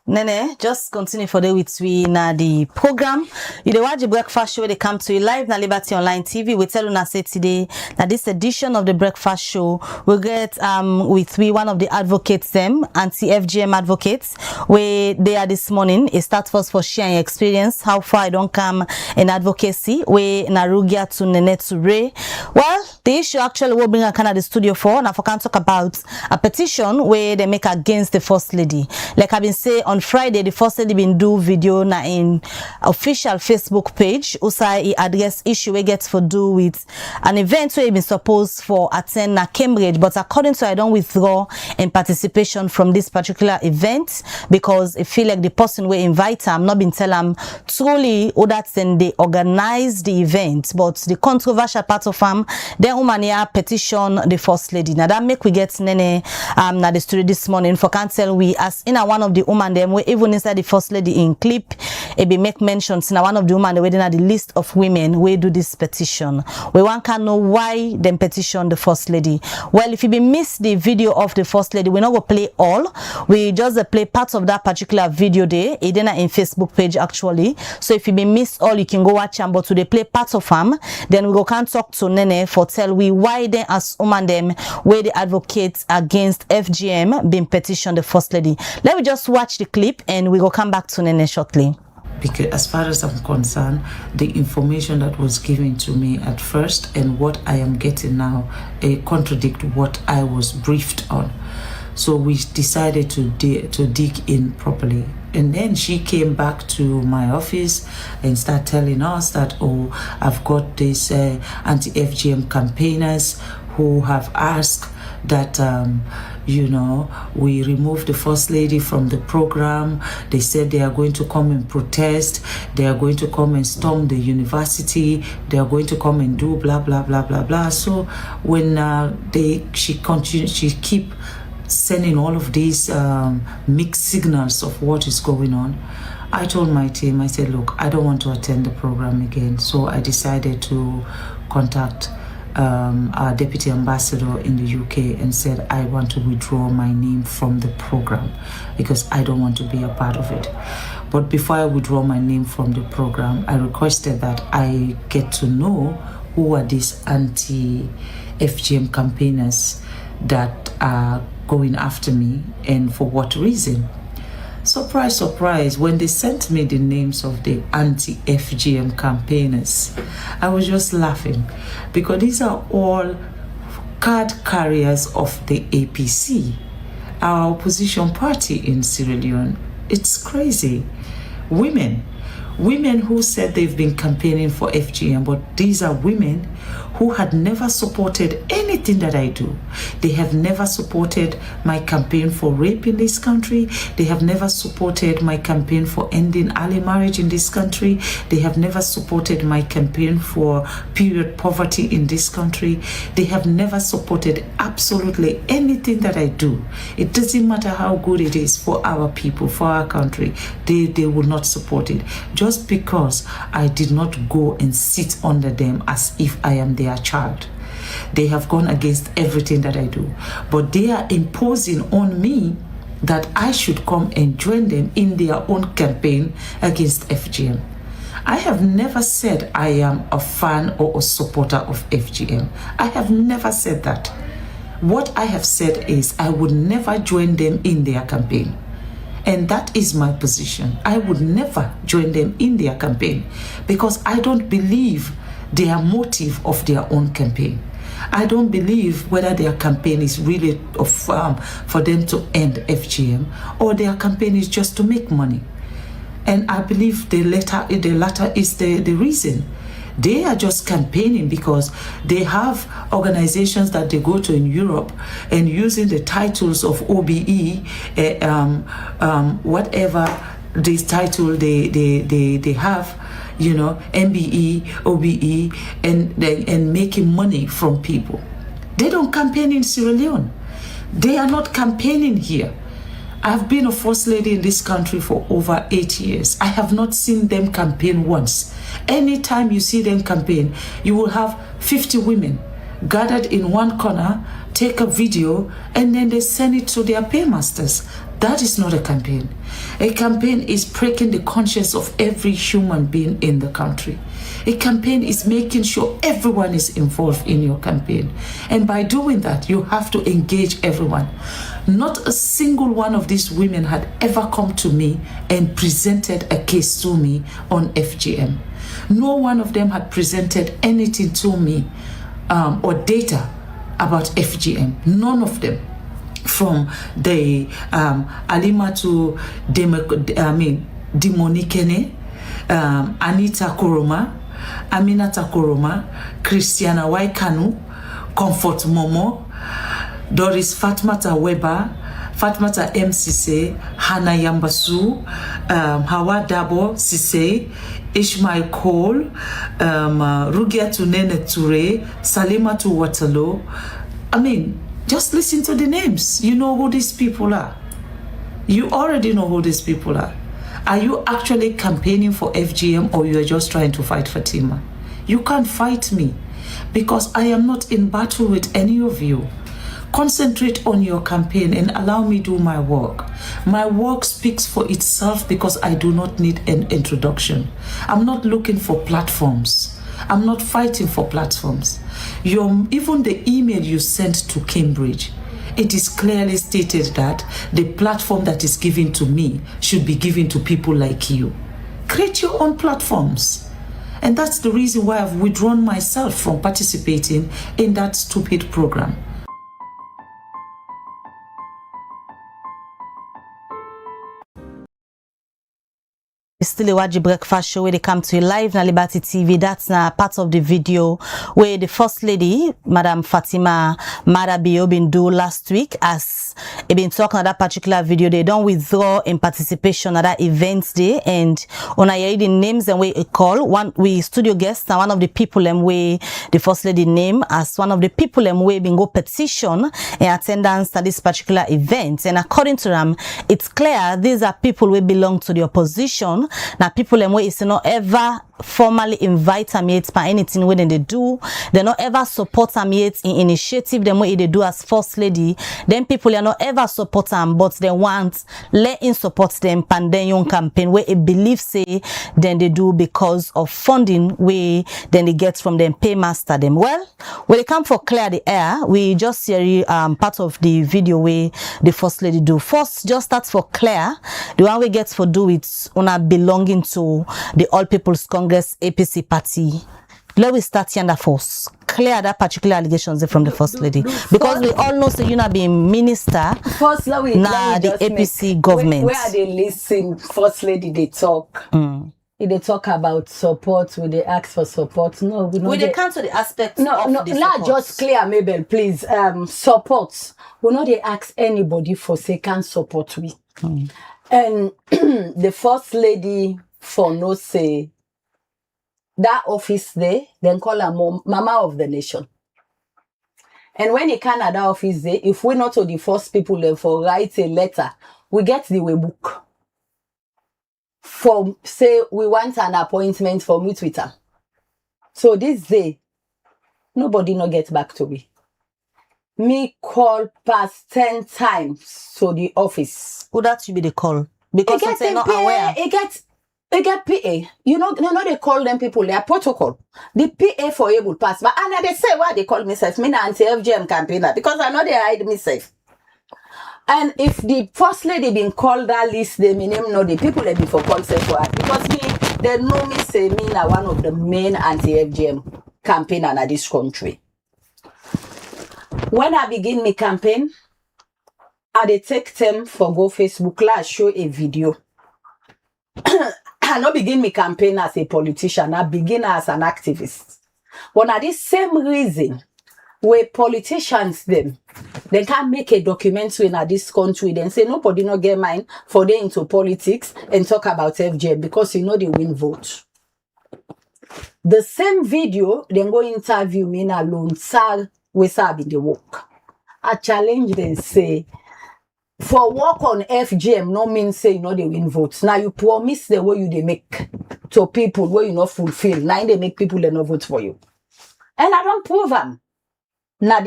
Nene, just continue for the with we na the program. You dey watch the breakfast show. They come to you live na Liberty Online TV. We tell you na say today that this edition of the breakfast show will get with we one of the advocates them anti-FGM advocates where they are this morning. It starts first for sharing experience how far I don't come in advocacy where Narugia to Nene to Ray. Well, the issue actually will bring a kind of the studio for now for can talk about a petition where they make against the first lady. Like I've been saying on Friday, the first lady been do video na in official Facebook page. Usa he address issue we get for do with an event where he been supposed for attend na Cambridge, but according to I don't withdraw in participation from this particular event because I feel like the person we invite him not been tell him truly or that then they organize the event, but the controversial part of him then woman here petition the first lady. Now that make we get Nene na the studio this morning for can tell we as in a one of the woman them we even inside the first lady in clip it be make mentions now one of the woman the wedding at the list of women we do this petition. We want can know why them petition the first lady. Well, if you be miss the video of the first lady, we not go play all. We just play parts of that particular video there. It in Facebook page actually. So if you be miss all, you can go watch them. But to they play parts of them, then we go can talk to Nene for tell we why they as woman them where the advocates against FGM being petition the first lady. Let me just watch the clip and we will come back to Nene shortly. Because as far as I'm concerned, the information that was given to me at first and what I am getting now contradict what I was briefed on. So we decided to dig in properly. And then she came back to my office and started telling us that, oh, I've got these anti-FGM campaigners who have asked that we remove the first lady from the program. They said they are going to come and protest. They are going to come and storm the university. They are going to come and do blah blah blah blah blah. So when she keep sending all of these mixed signals of what is going on, I told my team, I said, look, I don't want to attend the program again. So I decided to contact our deputy ambassador in the UK and said I want to withdraw my name from the program because I don't want to be a part of it. But before I withdraw my name from the program, I requested that I get to know who are these anti-FGM campaigners that are going after me and for what reason. Surprise, surprise, when they sent me the names of the anti-FGM campaigners, I was just laughing because these are all card carriers of the APC, our opposition party in Sierra Leone. It's crazy. Women who said they've been campaigning for FGM, but these are women who had never supported anything that I do. They have never supported my campaign for rape in this country. They have never supported my campaign for ending early marriage in this country. They have never supported my campaign for period poverty in this country. They have never supported absolutely anything that I do. It doesn't matter how good it is for our people, for our country. They will not support it. Just because I did not go and sit under them as if I am their child. They have gone against everything that I do. But they are imposing on me that I should come and join them in their own campaign against FGM. I have never said I am a fan or a supporter of FGM. I have never said that. What I have said is I would never join them in their campaign. And that is my position. I would never join them in their campaign because I don't believe their motive of their own campaign. I don't believe whether their campaign is really for them to end FGM or their campaign is just to make money. And I believe the latter is the reason. They are just campaigning because they have organizations that they go to in Europe and using the titles of OBE, whatever this title they have, you know, MBE, OBE, and making money from people. They don't campaign in Sierra Leone. They are not campaigning here. I've been a first lady in this country for over 8 years. I have not seen them campaign once. Anytime you see them campaign, you will have 50 women gathered in one corner, take a video, and then they send it to their paymasters. That is not a campaign. A campaign is breaking the conscience of every human being in the country. A campaign is making sure everyone is involved in your campaign. And by doing that, you have to engage everyone. Not a single one of these women had ever come to me and presented a case to me on FGM. No one of them had presented anything to me or data about FGM. None of them. From the Alimatu Demonikene, Anita Koroma, Aminata Koroma, Christiana Waikanu, Comfort Momo, Doris Fatmata Weber, Fatmata M. Sise, Hannah Yambasu, Hawa Dabo Sise, Ishmael Cole, Rugia Nene Ture, Salima to Waterloo. I mean, just listen to the names. You know who these people are. You already know who these people are. Are you actually campaigning for FGM or you are just trying to fight Fatima? You can't fight me because I am not in battle with any of you. Concentrate on your campaign and allow me do my work. My work speaks for itself because I do not need an introduction. I'm not looking for platforms. I'm not fighting for platforms. Even the email you sent to Cambridge, it is clearly stated that the platform that is given to me should be given to people like you. Create your own platforms. And that's the reason why I've withdrawn myself from participating in that stupid program. Still a Waji Breakfast Show where they come to you live na Liberty TV. That's na part of the video where the First Lady, Madam Fatima Marabio, been do last week as been talking on that particular video. They don't withdraw in participation at that event day, and on I the names and we call one we studio guest and one of the people and we the First Lady name as one of the people and we been go petition in attendance at this particular event. And according to them, it's clear these are people who belong to the opposition. Now people and way is not ever formally invite am yet for anything when they do. They not ever support am yet in initiative them what they do as first lady. Then people are not ever support am, but they want let in support them pandemic campaign where it believe say then they do because of funding where then they get from them paymaster them. Well, when they come for clear the air, we just see part of the video where the first lady do. First, just start for clear the one we get for do with una belonging to the All People's Congress APC party. Let we start here first. Clear that particular allegations from the first lady. Because we all know so you not being minister first let we the APC government. Where are they listen? First lady they talk. If they talk about support, will they ask for support? No, we know. Will they cancel the aspect no, of no, the not support? just clear, Mabel, please. Support. We know they ask anybody for second support we. And the first lady for no say that office there, then call her mama of the nation. And when he can at that office there, if we're not the first people then for write a letter, we get the way book. For say we want an appointment for me Twitter. So this day, nobody no get back to me. Me call past 10 times to the office. Who that should be the call? Because they're not aware. It get PA. You know they call them people, they are protocol. The PA for able pass. But and they say why they call me safe. Me na anti-FGM campaigner because I know they hide me safe. And if the first lady been called that list, they may name know the people that before call safe for her. Because me, they know me say me na one of the main anti-FGM campaigner in this country. When I begin my campaign, I dey take them for go Facebook Live show a video. I not begin my campaign as a politician, I begin as an activist. But at this same reason, where politicians them, they can make a documentary in this country, then say nobody no get mind for them into politics and talk about FGM because you know they win vote. The same video, then go interview me in alone, sir, we serve in the work. I challenge them, say, for work on FGM, no means say you know they win votes. Now you promise the way you they make to people where you not fulfill. Now they make people they not vote for you. And I don't prove them. Now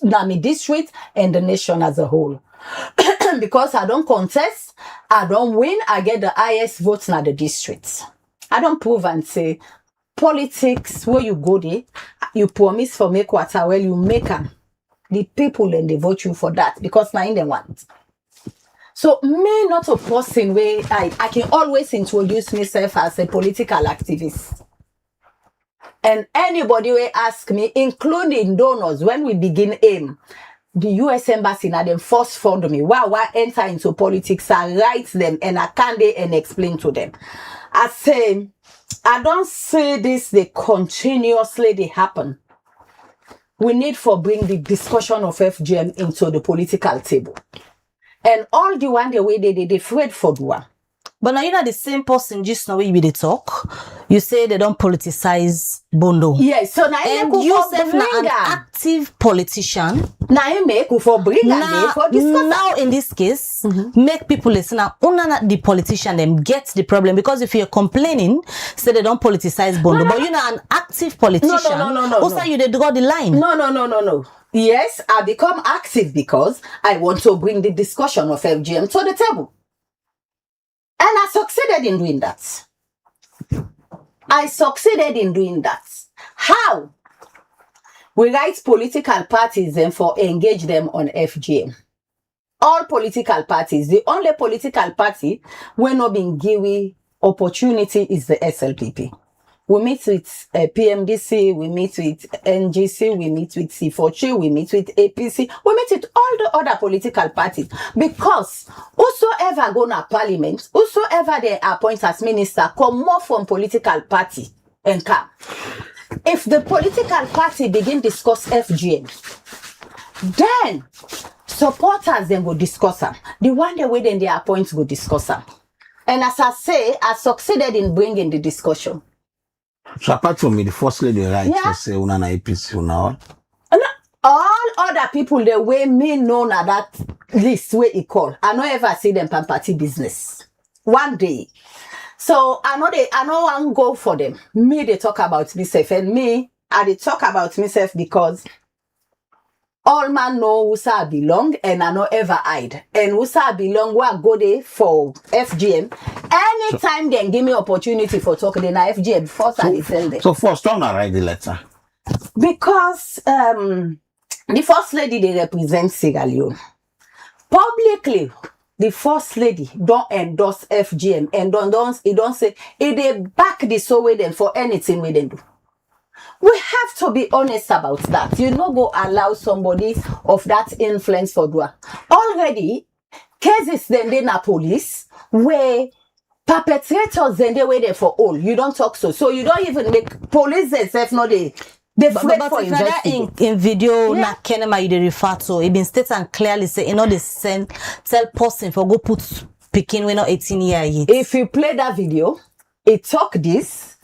now me district and the nation as a whole. Because I don't contest, I don't win, I get the highest votes in the districts. I don't prove and say politics where you go there, you promise for make water, well you make them. The people and they vote you for that because now they want. So me not a person where I can always introduce myself as a political activist. And anybody will ask me, including donors, when we begin AIM, the US Embassy now them first fund me. Why enter into politics and write them and I can't and explain to them. I say, I don't say this, they continuously they happen. We need for bring the discussion of FGM into the political table. And all the one the way they afraid for the one. But now you're not the same person just now when you talk. You say they don't politicize Bondo. Yes, so now and you self now an active politician. Now you make for bring now, for discuss. Now in this case, make people listen. Now, the politician them get the problem because if you're complaining, say they don't politicize Bondo, but you're not an active politician. No. Also, you they draw the line. No. Yes, I become active because I want to bring the discussion of FGM to the table. And I succeeded in doing that. How? We write political parties and for engage them on FGM. All political parties. The only political party when not being given opportunity is the SLPP. We meet with PMDC, we meet with NGC, we meet with C4C, we meet with APC, we meet with all the other political parties. Because whosoever go to parliament, whosoever they appoint as minister, come more from political party and come. If the political party begin discuss FGM, then supporters then go discuss them. The one the way then they appoint go discuss them. And as I say, I succeeded in bringing the discussion. So apart from me, the first lady right to say una na APC una all other people the way me know na that list where he call. I no ever see them pan party business. One day, So I know one go for them. Me, they talk about myself, and me, I they talk about myself because all man know who I belong, and I no ever hide. And who I belong, where I go there for FGM. Anytime they give me opportunity for talking, then I FGM first I tell them. So first, don't write the letter. Because the first lady they represent Sierra Leone. Publicly, the first lady don't endorse FGM and don't say they back the so with them for anything we them do. We have to be honest about that. You no go allow somebody of that influence for do. Already, cases then they na police where perpetrators then they wait there for all. You don't talk so. So you don't even make police themselves not they afraid for investigation. In video na Kenema you dey refer to, it been stated and clearly say they send tell person for go put pikin we not 18 years yet. If you play that video, it talk this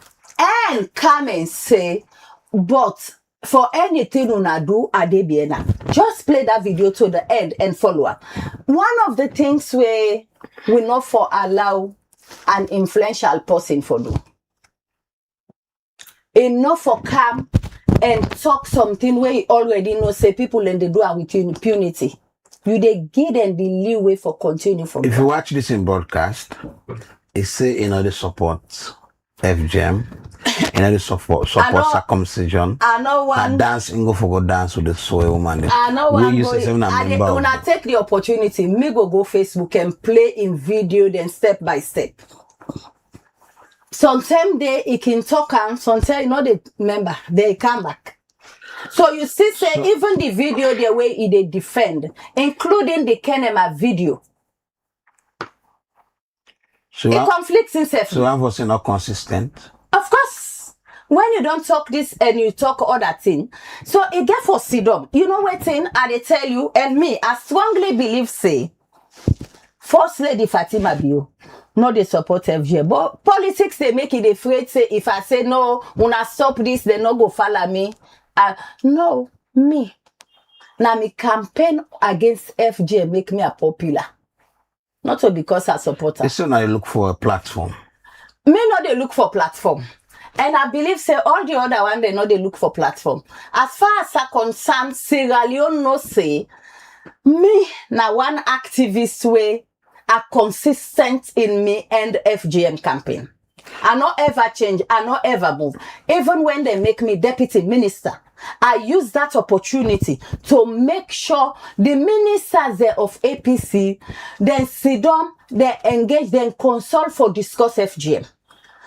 and come and say, but for anything una do, adebiena. Just play that video to the end and follow up. One of the things we not for allow an influential person for do. Enough for come and talk something where you already know say people and they do it with impunity. You they give them the leeway for continue from. If you watch this in broadcast, it say they support FGM, they support circumcision. I know one. And dance go dance with the soy woman. I know one. When I I take the opportunity, me go Facebook and play in video then step by step. Sometimes they can talk and sometimes they remember they come back. So you see, say even the video the way they defend, including the Kenema video, it conflicts itself. So I was not consistent. Of course, when you don't talk this and you talk other thing, so it get for sidom. You know what thing I tell you, and me, I strongly believe say, First Lady Fatima Bio. No, they support FGM. But politics, they make it afraid. Say, if I say no, when I stop this, they not go follow me. No, me. Now, me campaign against FGM make me a popular. Not so because I support her. So now you look for a platform. Me not they look for platform. And I believe, say, all the other one, they know they look for platform. As far as I concern, Sierra Leone no say, me, now one activist way, are consistent in me and FGM campaign. I not ever change, I not ever move. Even when they make me deputy minister, I use that opportunity to make sure the ministers there of APC, then sit down, they engage, then consult for discuss FGM.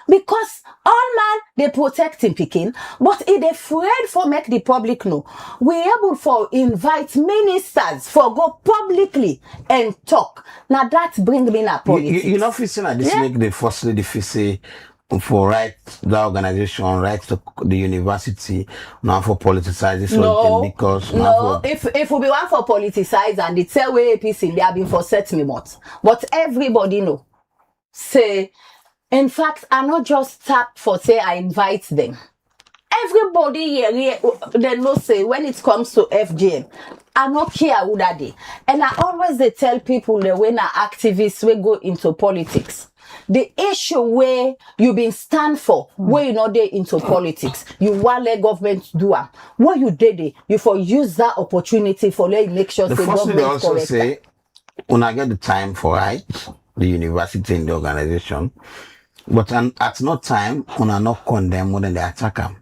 Because all man, they protect him picking, but it afraid for make the public know. We able for invite ministers for go publicly and talk. Now that bring me na politics. You know, facing like this make the first lady say for right the organization, right to the university, now for politicize no, because no. If we be one for politicize and it's a way APC, they have been for set me months. But everybody know. Say. In fact, I not just tap for say I invite them. Everybody here they know say when it comes to FGM, I not care who that day. And I always they tell people that when activists we go into politics, the issue where you been stand for, where you not there into politics, you want let government do it. What you did it, you for use that opportunity for let make sure the say first thing they also correct say when I get the time for right, the university and the organization. But at no time, when I not condemn more than they attack them.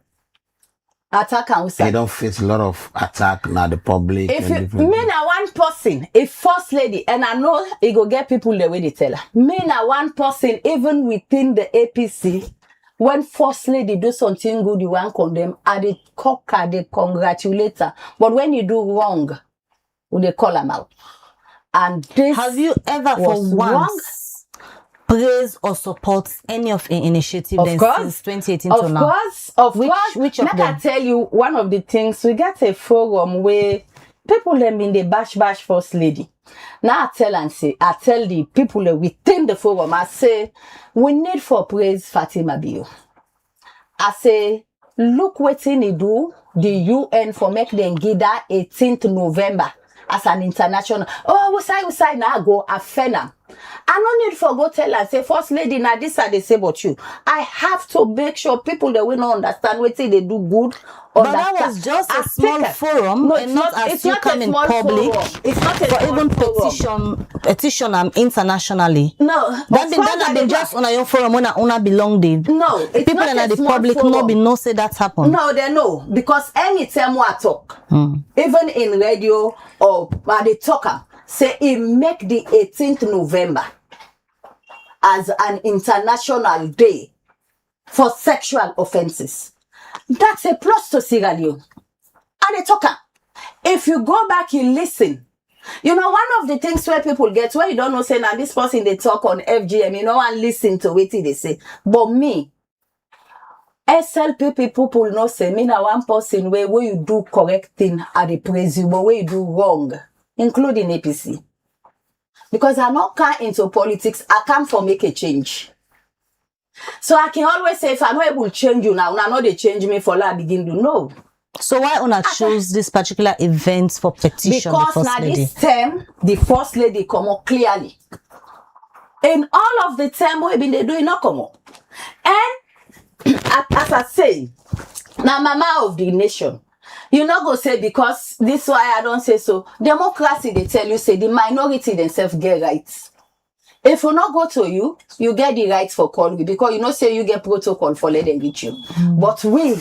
Attack and they don't face a lot of attack now the public. If you, me na one person, a first lady, and I know it go get people the way they tell her. Me na one person, even within the APC, when first lady do something good, you want condemn, they cocker, they congratulate her. But when you do wrong, they call them out. And this have you ever for once praise or support any of the initiative since 2018 to now? Of course. Which of them? I tell you, one of the things, we got a forum where people them in the bash first lady. Now I tell the people within the forum, I say, we need for praise Fatima Bio. I say, look what he do, the UN for make them Gida 18th November as an international. Oh, we say now go Afenam. I no need for go tell and say, First Lady, now this are they say about you. I have to make sure people that will not understand what they do good. But that was just a small forum, no, and not as you come in public. It's not a for even petition internationally. No, that been just on your forum when una belong there. No, it's people not in the small public forum. no be no say that happen. No, they know because anytime we talk, even in radio or they talk, say it make the 18th November as an international day for sexual offenses. That's a plus to Sierra Leone. And they talk. If you go back, you listen. You know, one of the things where people get, where you don't know, say, now this person, they talk on FGM, you know, and listen to what they say. But me, SLP people know, say, me now one person where you do correct thing at the praise you, but where you do wrong, including APC. Because I not come into politics, I come for make a change. So I can always say, if I'm not able to change you now, know they change me for I begin to know. So why una choose this particular event for petition? Because now this term, the First Lady come up clearly. In all of the time we been they doing not come up. And as I say, now mama of the nation, you not go say because this why I don't say so. Democracy they tell you say the minority themselves get rights. If you not go to you, you get the right for call you because you know say you get protocol for let them reach you. But we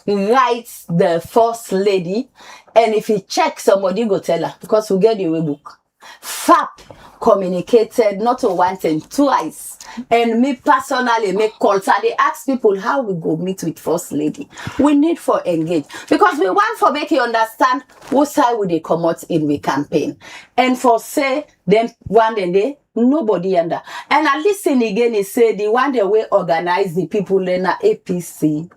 write the First Lady, and if you check somebody go tell her because we get the way book. FAP communicated not once and twice, and me personally make calls and they ask people how we go meet with First Lady. We need for engage because we want for make you understand what side would they come out in the campaign, and for say them one day. Nobody under. And I listen again, he say the one that we organize the people in a APC.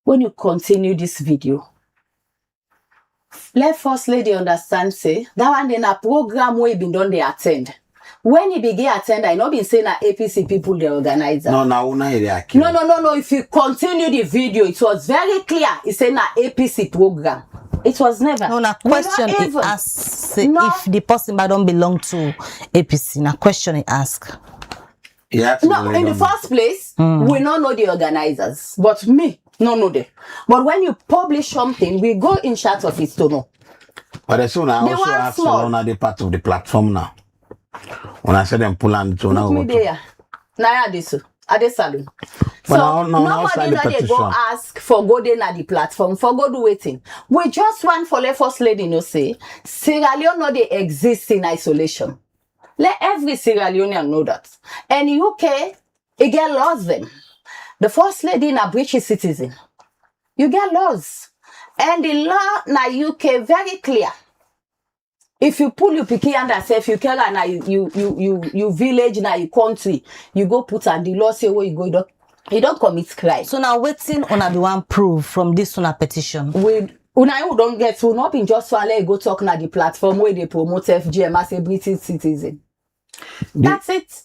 When you continue this video, let First Lady understand, say, that one in a program we been done they attend. When he began attend, I know been saying that APC people they organize. No. If you continue the video, it was very clear. It's saying that APC program. It was never. No, na question it asks if the person don't belong to APC. Na question it ask. No, in the first place, we don't know the organizers. But me, no know them. But when you publish something, we go in chat of it to know. But as soon as I also ask on the part of the platform now. When I said them pull and to now. Me there. Now this. At the salon. So nobody know they go ask for go there at the platform, for go do waiting. We just want for let First Lady know say Sierra Leone know they exist in isolation. Let every Sierra Leonean know that. And UK, it get laws them. The First Lady na British citizen. You get laws. And the law na UK very clear. If you pull your picky and yourself, you tell her now you village now you country, you go put and the law say where you go, you don't commit crime. So now waiting on the one proof from this one petition. Una you don't get to not be just one let go talk na the platform where they promote FGM as a British citizen. That's it.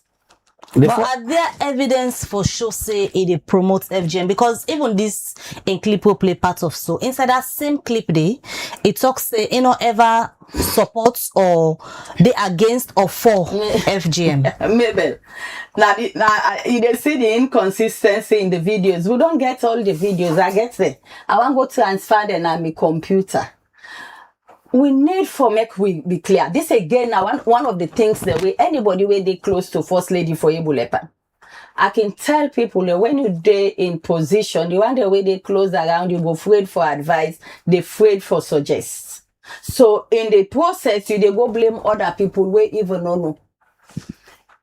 But are there evidence for sure say it promotes FGM? Because even this in clip will play part of so inside that same clip day, it talks say you know ever supports or they against or for FGM. Mabel. Now you see the inconsistency in the videos. We don't get all the videos. I get it. I want to go transfer them on my computer. We need for make we be clear. This again now one of the things that we anybody where they close to First Lady for able leper. I can tell people that when you they in position, the one the way they close around you go afraid for advice, they afraid for suggest. So in the process, you they go blame other people where even no.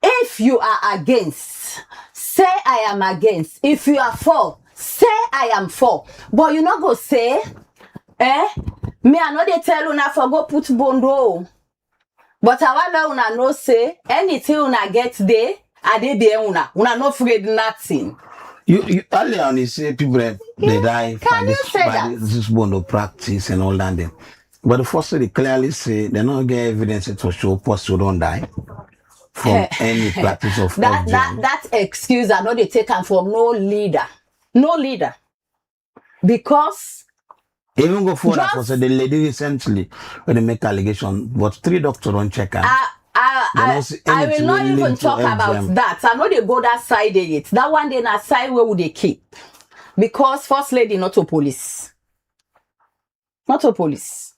If you are against, say I am against. If you are for, say I am for. But you not go say, me I know they tell una for go put bondo. But I want una know say anything una get there, I dey be una no afraid nothing. You earlier on you say people they die Can you say that? This bondo practice and all that. But the First Lady clearly say they not get evidence to show post who don't die from any practice of that excuse I know they take from no leader. No leader. Because even go for that, the lady recently when they make allegation, but 3 doctors don't check her. I will not even talk about that. I know they go that side yet. That one then a side where would they keep? Because first lady not to police. Not to police.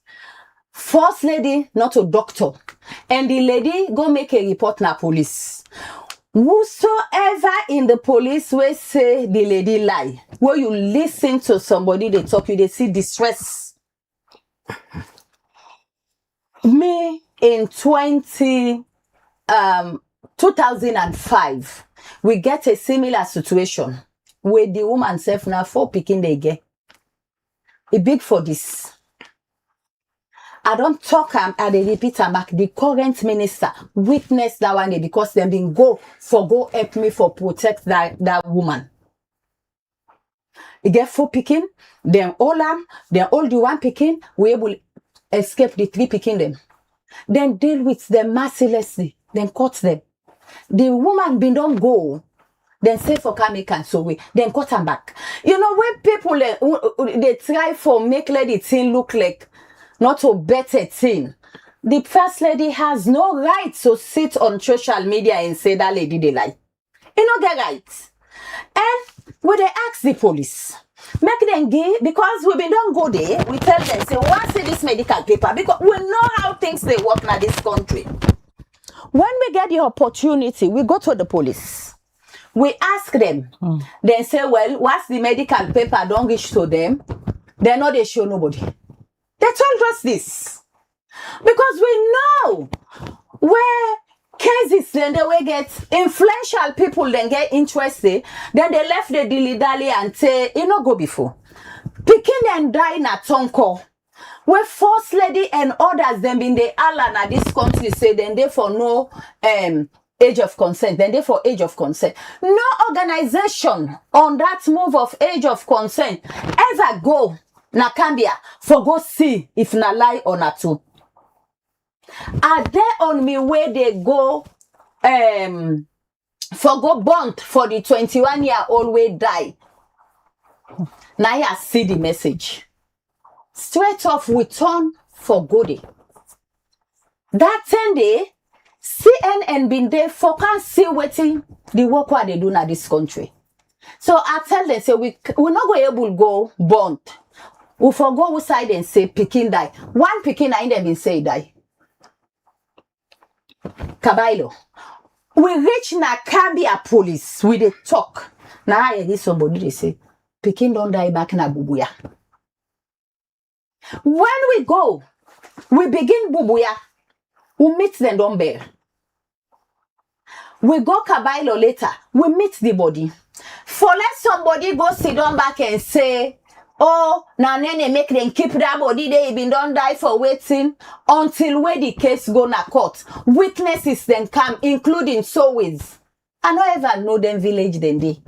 First lady not to doctor. And the lady go make a report na police. Whosoever in the police will say the lady lie. Where you listen to somebody, they talk you, they see distress. Me in 2005, we get a similar situation where the woman self now 4 picking they get. A big for this. I don't talk and they repeat back. The current minister witnessed that one day because they been go help me for protect that woman. He get 4 picking, then all the 1 picking, we able escape the 3 picking them. Then deal with them mercilessly, then cut them. The woman been don't go, then say for can so we then cut them back. You know when people they try for make lady thing look like not a better thing. The first lady has no right to sit on social media and say that lady they lie. You know get right. And when they ask the police, make them give because we been don't go there. We tell them say, "What's this medical paper?" Because we know how things they work in this country. When we get the opportunity, we go to the police. We ask them. They say, "Well, what's the medical paper?" Don't reach to them. They know they show nobody. They told us this because we know where cases then they will get influential people then get interested. Then they left the dilly-dally and say, you know, go before. Picking and dying at Tonko. Where first lady and others then been the Alan at this country say then they for no age of consent. Then they for age of consent. No organization on that move of age of consent ever go na Cambia for go see if na lie or na true. Are they on me where they go for go burnt for the 21-year-old way die? Now you see the message. Straight off we turn for goody. That 10 day CNN been there for can see waiting the work what they do in this country. So I tell them say we not go able to go burnt. We for go outside and say picking die. 1 picking I them been say die. Kabailo. We reach na Kambia police with a talk. Now I hear somebody they say, Pekin don't die back na Bubuya. When we go, we begin Bubuya. We meet them don't bear. We go Kabailo later. We meet the body. For let somebody go sit down back and say, oh, now nene make them keep that body they been don't die for waiting until where the case go na court. Witnesses then come, including Sowis. I don't ever know them village then they.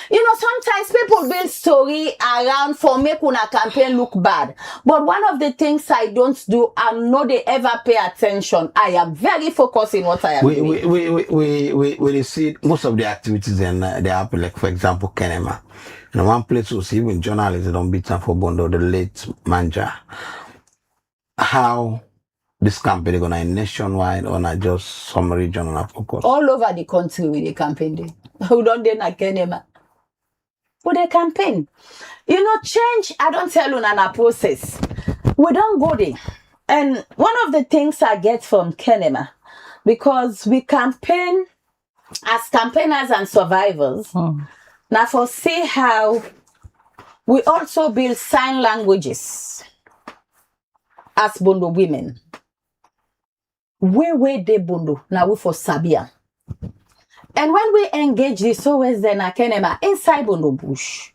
You know, sometimes people build story around for make una campaign look bad. But one of the things I don't do, I know they ever pay attention. I am very focused in what I am doing. We see most of the activities and they happen, like for example, Kenema. In one place we see even journalists don't beat time for Bondo, the late Manja. How this campaign is gonna nationwide or not just some region on focus? All over the country with the campaign day. Who don't they not Kenema? But the campaign. You know, change, I don't tell you in a process. We don't go there. And one of the things I get from Kenema, because we campaign as campaigners and survivors, now for see how we also build sign languages as Bondo women. We de Bondo, now we for Sabia. And when we engage this always then a Kenema inside Bondo bush,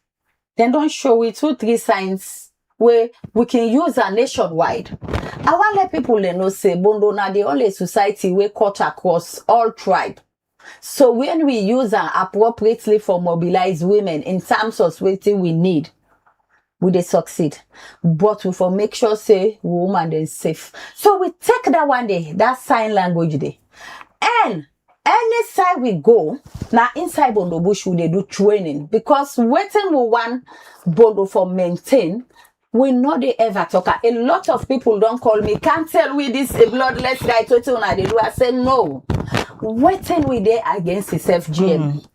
then don't show it 2-3 signs where we can use a nationwide. I want let people know say Bondo na the only society we cut across all tribe. So when we use them appropriately for mobilize women in terms of what we need, we they succeed. But we for make sure say woman is safe. So we take that one day, that sign language day. And any side we go, now inside Bondo Bush we they do training because waiting we want Bondo for maintain We know they ever talk. A lot of people don't call me, can't tell we this a bloodless guy to do. I say no. Waiting we there against his FGM.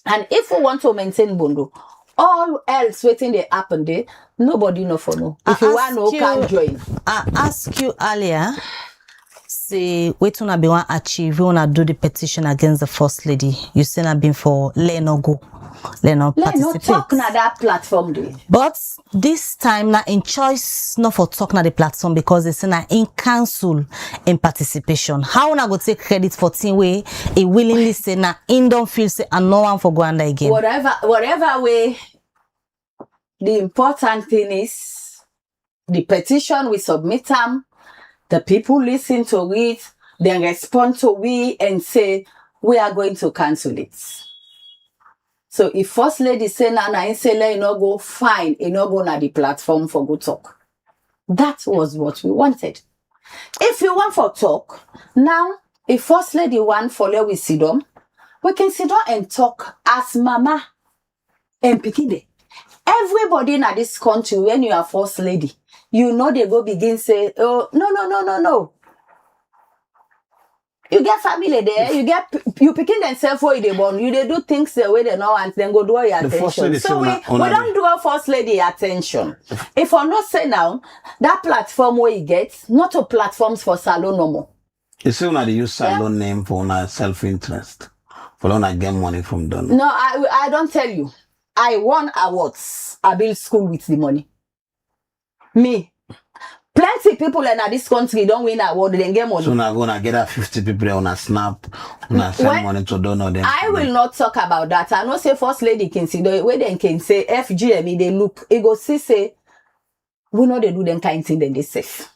And if we want to maintain Bondo, all else waiting they happen there, nobody know for no. If you want no, can join. I asked you earlier, say wait una be want achieve, you wanna do the petition against the first lady. You say na been for let no go. Let no participate. Talk na that platform day. But this time na in choice not for talk na the platform because they say na in cancel in participation. How una go take credit for thing way he willingly say na in don't feel say and no one for go under again. Whatever way, the important thing is the petition we submit them, the people listen to it, then respond to we and say we are going to cancel it. So if first lady say na say let you no go, fine, you no go na the platform for good talk. That was what we wanted. If you want for talk, now if first lady want for let we sit down, we can sit down and talk as mama and pikide. Everybody in this country, when you are first lady, you know they go begin say, oh no. You get family there, you picking themselves where they born, you they do things the way they know and then go draw your attention. So we don't draw first lady attention. If I not say now, that platform where you get, not a platforms for salon no more. You say when they use salon name for una self-interest, for una get money from them. No, I don't tell you. I won awards. I build school with the money. Me. Plenty people in this country don't win award, then get money. So now gonna get that 50 people on a snap, on send money to donor them. I will not talk about that. I know say first lady can see the way they can say FGM, they look, it go see say we know they do them kind thing then they safe.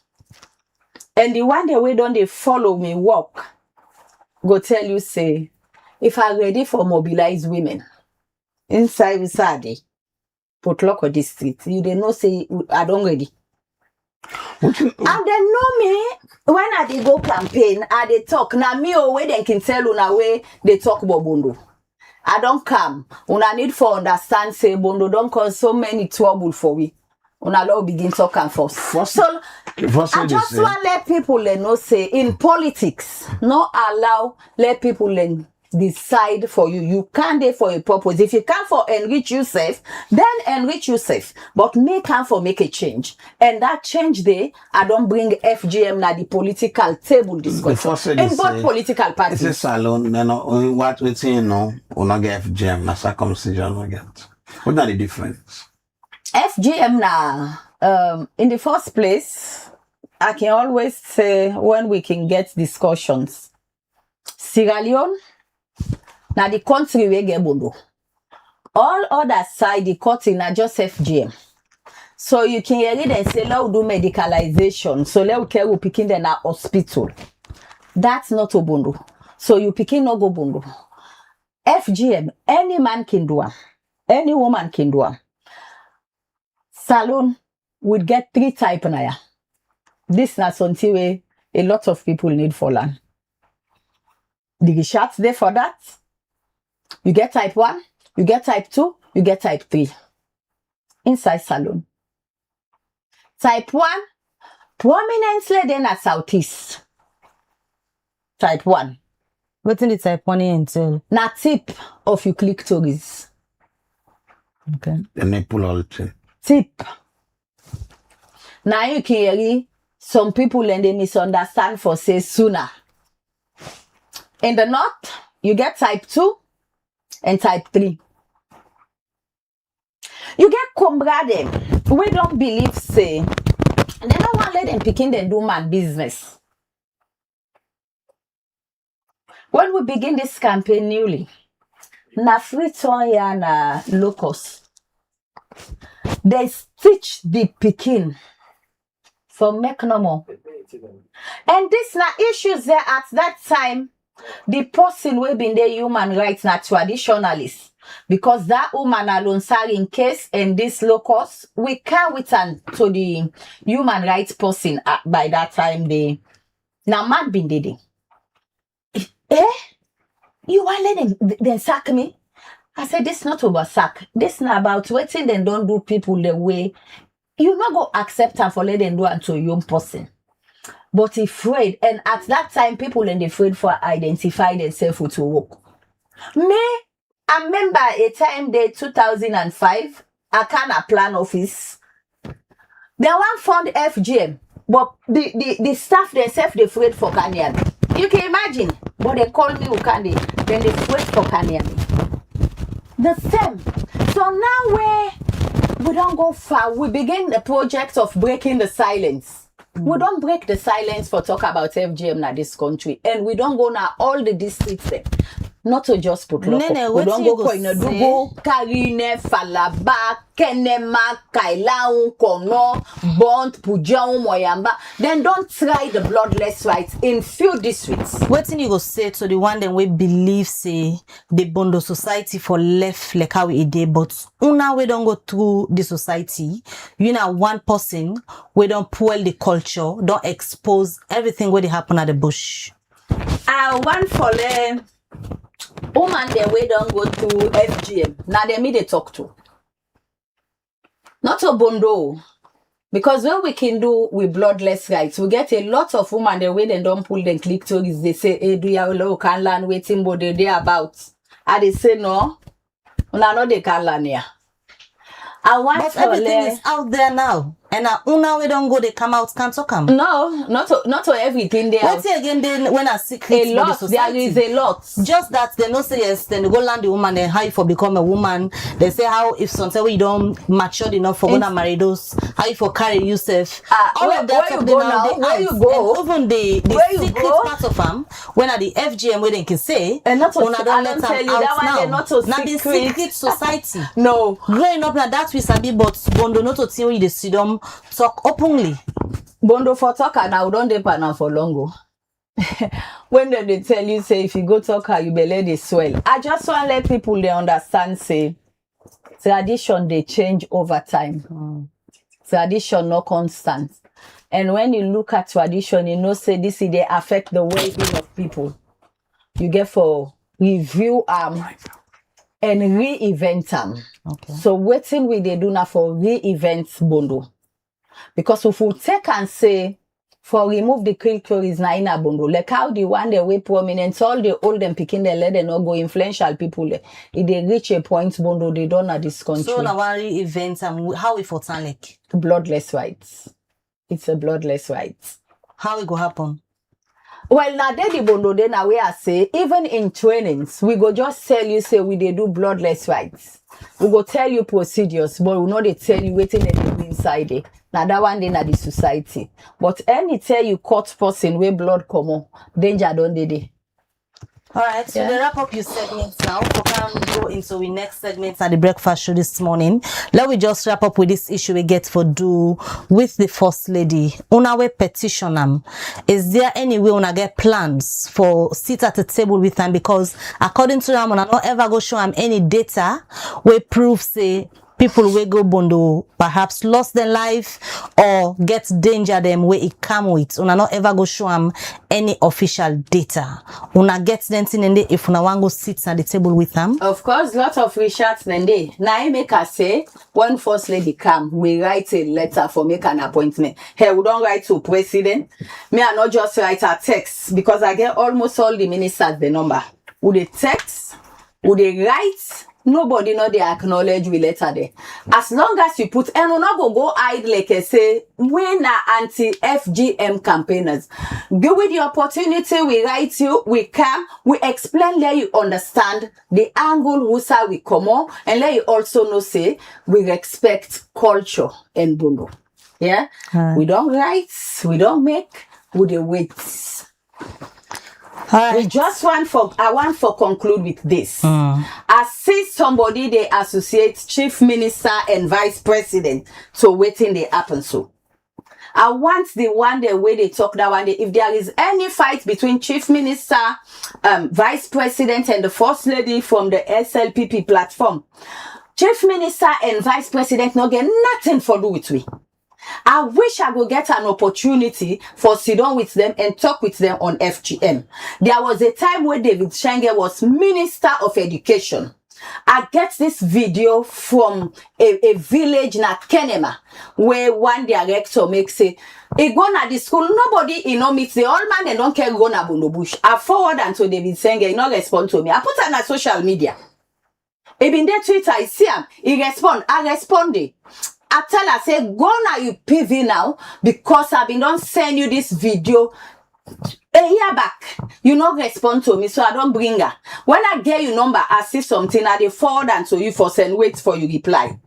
And the one the way don't they follow me walk, go tell you say, if I'm ready for mobilize women inside Visade, put lock of district, you they know say I don't ready. And they know me when I dey go campaign, I dey talk. Now me way they can tell una way they talk about Bondo. I don't come. Una need for understand say Bondo don't cause so many trouble for we. Una now begin talking first. So I just want let people know say in politics, not allow let people decide for you. You can't do for a purpose. If you can't for enrich yourself, then enrich yourself. But can't for make a change. And that change there, I don't bring FGM na the political table discussion. In both political parties. It's a salon, what we say, we not get FGM, na circumcision we get. What's the difference? FGM na, in the first place, I can always say when we can get discussions. Sierra Leone, now the country we get Bondo. All other side, the country na just FGM. So you can hear it and say, let's do medicalization. So let's care we picking them at hospital. That's not a Bondo. So you picking no go Bondo. FGM, any man can do it. Any woman can do it. Salon would get 3 types now. This na something way a lot of people need for land. The shots there for that. You get type 1, you get type 2, you get type 3. Inside salon. Type 1, prominently then at Southeast. Type 1. What's in the type 1 entail? Na tip of your clitoris. Okay. The nipple also. Tip. Now you can hear some people and they misunderstand for say sooner. In the north, you get type 2 and type 3. You get combrade. We don't believe say they don't want to let them picking them do man business. When we begin this campaign newly, na free toy na locust. They stitch the picking for make no more. And this na issues there at that time. The person will be in the human rights na traditionalist. Because that woman alone sar in case and this locust, we can't return to the human rights person by that time they now man been did it. You want let them sack me? I said this not about sack. This not about waiting then don't do people the way you not go accept and for let them do it to a young person. But afraid, and at that time, people in the afraid for identify themselves to work. Me, I remember a time day 2005, I can a plan office. They one found FGM, but the staff themselves they afraid for Kanyan. You can imagine, but they call me Ukandi, then they afraid for Kanyan. The same. So now we don't go far. We begin the project of breaking the silence. We don't break the silence for talk about FGM in this country. And we don't go now all the districts there. Not to just put lock up. We don't go in a Dugo, Karine, Falaba, Kenema, Kailaun, Kono, Bond, Pujaun, Moyamba. Then don't try the bloodless rights in few districts. What thing you go say to the one that we believe say the Bondo society for left like how it did, but una we don't go through the society. You know, one person we don't spoil the culture, don't expose everything where they happen at the bush. I want for them. Woman, they way don't go to FGM. Now they me they talk to. Not a Bondo. Because what we can do with bloodless rights, we get a lot of women the way they don't pull them clitoris. They say, hey, do you have a can learn waiting but they about? And they say no. No, they can learn here. I want but everything is out there now. And una we don't go, they come out, can't talk them. No, not to everything there. What's it again? Then when I see a lot, the there is a lot. Just that they no say yes, then they go land the woman, then how you for become a woman. They say how if sometimes you don't mature enough for gonna marry those, how you for carry yourself. All of that you go now, where you go? And even the secret part of them, when at the FGM where they can say, and not to don't let them out now. Not to now the secret society. No. Growing up now that we sabi, but Bondo not to tell you the freedom. Talk openly. Bondo for talk and I don't depend on for longo. When they tell you say if you go talk you be let it swell. I just want to let people they understand say tradition they change over time. Tradition no constant. And when you look at tradition, you know say this they affect the well-being of people. You get for review and re-event them. Okay. So waiting we they do now for re-event Bondo. Because if we take and say, for remove the clitoris na in a Bondo, like how the one they way prominent, all the old and picking they let them not go influential people, if they reach a point Bondo, they don't at this country. So now one event and how we for like bloodless rights. It's a bloodless rights. How it go happen? Well, now the Bondo then now we are say, even in trainings, we go just tell you say we they do bloodless rights. We go tell you procedures, but we know they tell you waiting inside it. Now that one day na the society. But any tell you cut person where blood come on, danger don't they. Alright, so to wrap up your segments now, we can go into the next segment at the breakfast show this morning. Let me just wrap up with this issue we get for do with the First Lady. Una we petition them. Is there any way una get plans for sit at the table with them? Because according to them, una not ever go show them any data where prove say people will go Bondo perhaps lost their life or get danger them where it come with. Una not ever go show them any official data. Una get them in the if una want go sit at the table with them. Of course, lot of research then they. Now I make us say when First Lady come, we write a letter for make an appointment. Hey, we don't write to president. Me I not just write a text because I get almost all the ministers the number. Would they text? Would they write? Nobody know they acknowledge we letter there. As long as you put and we not go hide like I say we na anti-FGM campaigners. Give with the opportunity, we write you, we come, we explain, let you understand the angle who say we come on, and let you also know say we respect culture and Bondo. Yeah? We don't write, we don't make, we dey wait. Right. We just I want to conclude with this. I see somebody they associate chief minister and vice president to waiting they happen so. I want the one the way they talk that one day. If there is any fight between chief minister, vice president and the First Lady from the SLPP platform, chief minister and vice president not get nothing for do with me. I wish I would get an opportunity for sit down with them and talk with them on FGM. There was a time where David Shenge was Minister of Education. I get this video from a village na Kenema, where one director makes it. He go na the school, nobody meets the old man, they don't care go na Bono Bush. I forward and to David Senge, he not respond to me. I put on a social media. He been there Twitter, I see him, he respond, I responded. I tell her, say, go na you PV now, because I've been don't send you this video a year back. You not respond to me, so I don't bring her. When I get your number, I see something, I dey forward and to you for send, wait for you reply.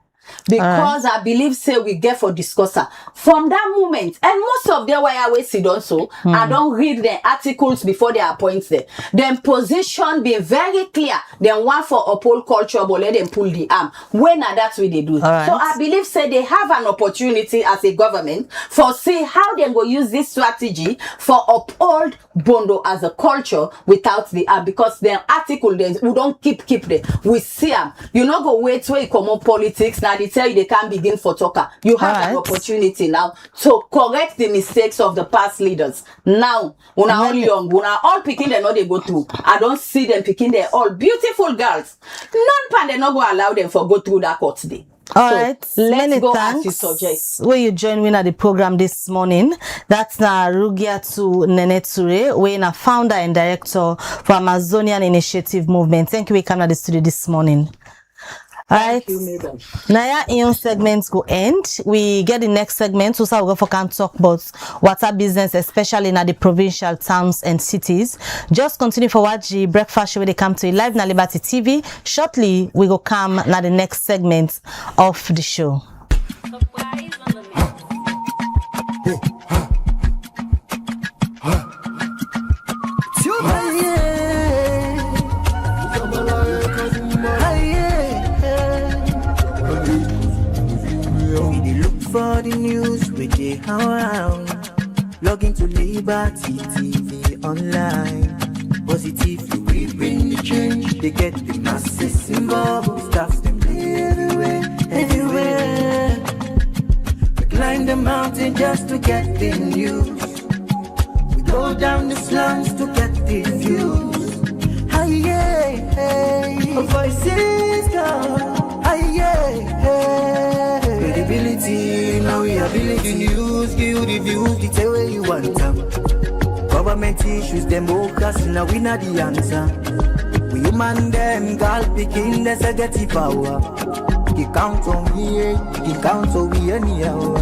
Because I believe say we get for discusser from that moment, and most of them why I always sit also I don't read the articles before they appoint them. Then position be very clear. Then one for uphold culture, but let them pull the arm. When are that's what they do. So I believe say they have an opportunity as a government for see how they go use this strategy for uphold Bondo as a culture without the arm, because the article then we don't keep them. We see them. You not go wait till it come on politics now. They tell you they can't begin for talker. You have an opportunity now to correct the mistakes of the past leaders. Now, when all young, when all picking they know they go through. I don't see them picking. They're all beautiful girls. None pan they not go allow them for go through that court today. All right, let's go thanks. as you suggest. Where you join me at the program this morning. That's na Rugiatu Neneture, where na founder and director for Amazonian Initiative Movement. Thank you for coming to the studio this morning. All right. Now your segments go end. We get the next segment. So we'll go for can talk about water business, especially in the provincial towns and cities. Just continue for watch the breakfast show where they come to live na Liberty TV. Shortly we go come na the next segment of the show. For the news we dey around, log into Liberty TV online. Positively we bring the change. They get the masses involved. Staff them everywhere. We climb the mountain just to get the news. We go down the slums to get the views. Hi yeah, voices come. Hi yeah. Credibility, now we ability. The news, give you the views, the tell where you want them. Government issues, democracy, now we not the answer. We human them, God picking, there's a get the power. You count on me, you count on we anyhow.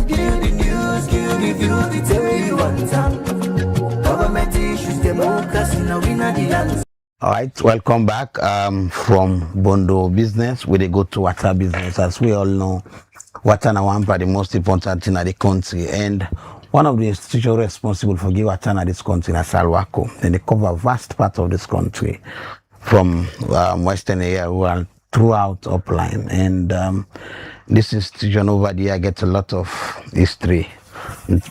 Give you the news, give you the views, the tell where you want them. Government issues, democracy, now we not the answer. All right, welcome back from Bondo business. We go to water business. As we all know, water is one of the most important thing in the country, and one of the institutions responsible for giving water in this country is Salwako. And they cover vast part of this country, from western area throughout upline. And this institution over there gets a lot of history,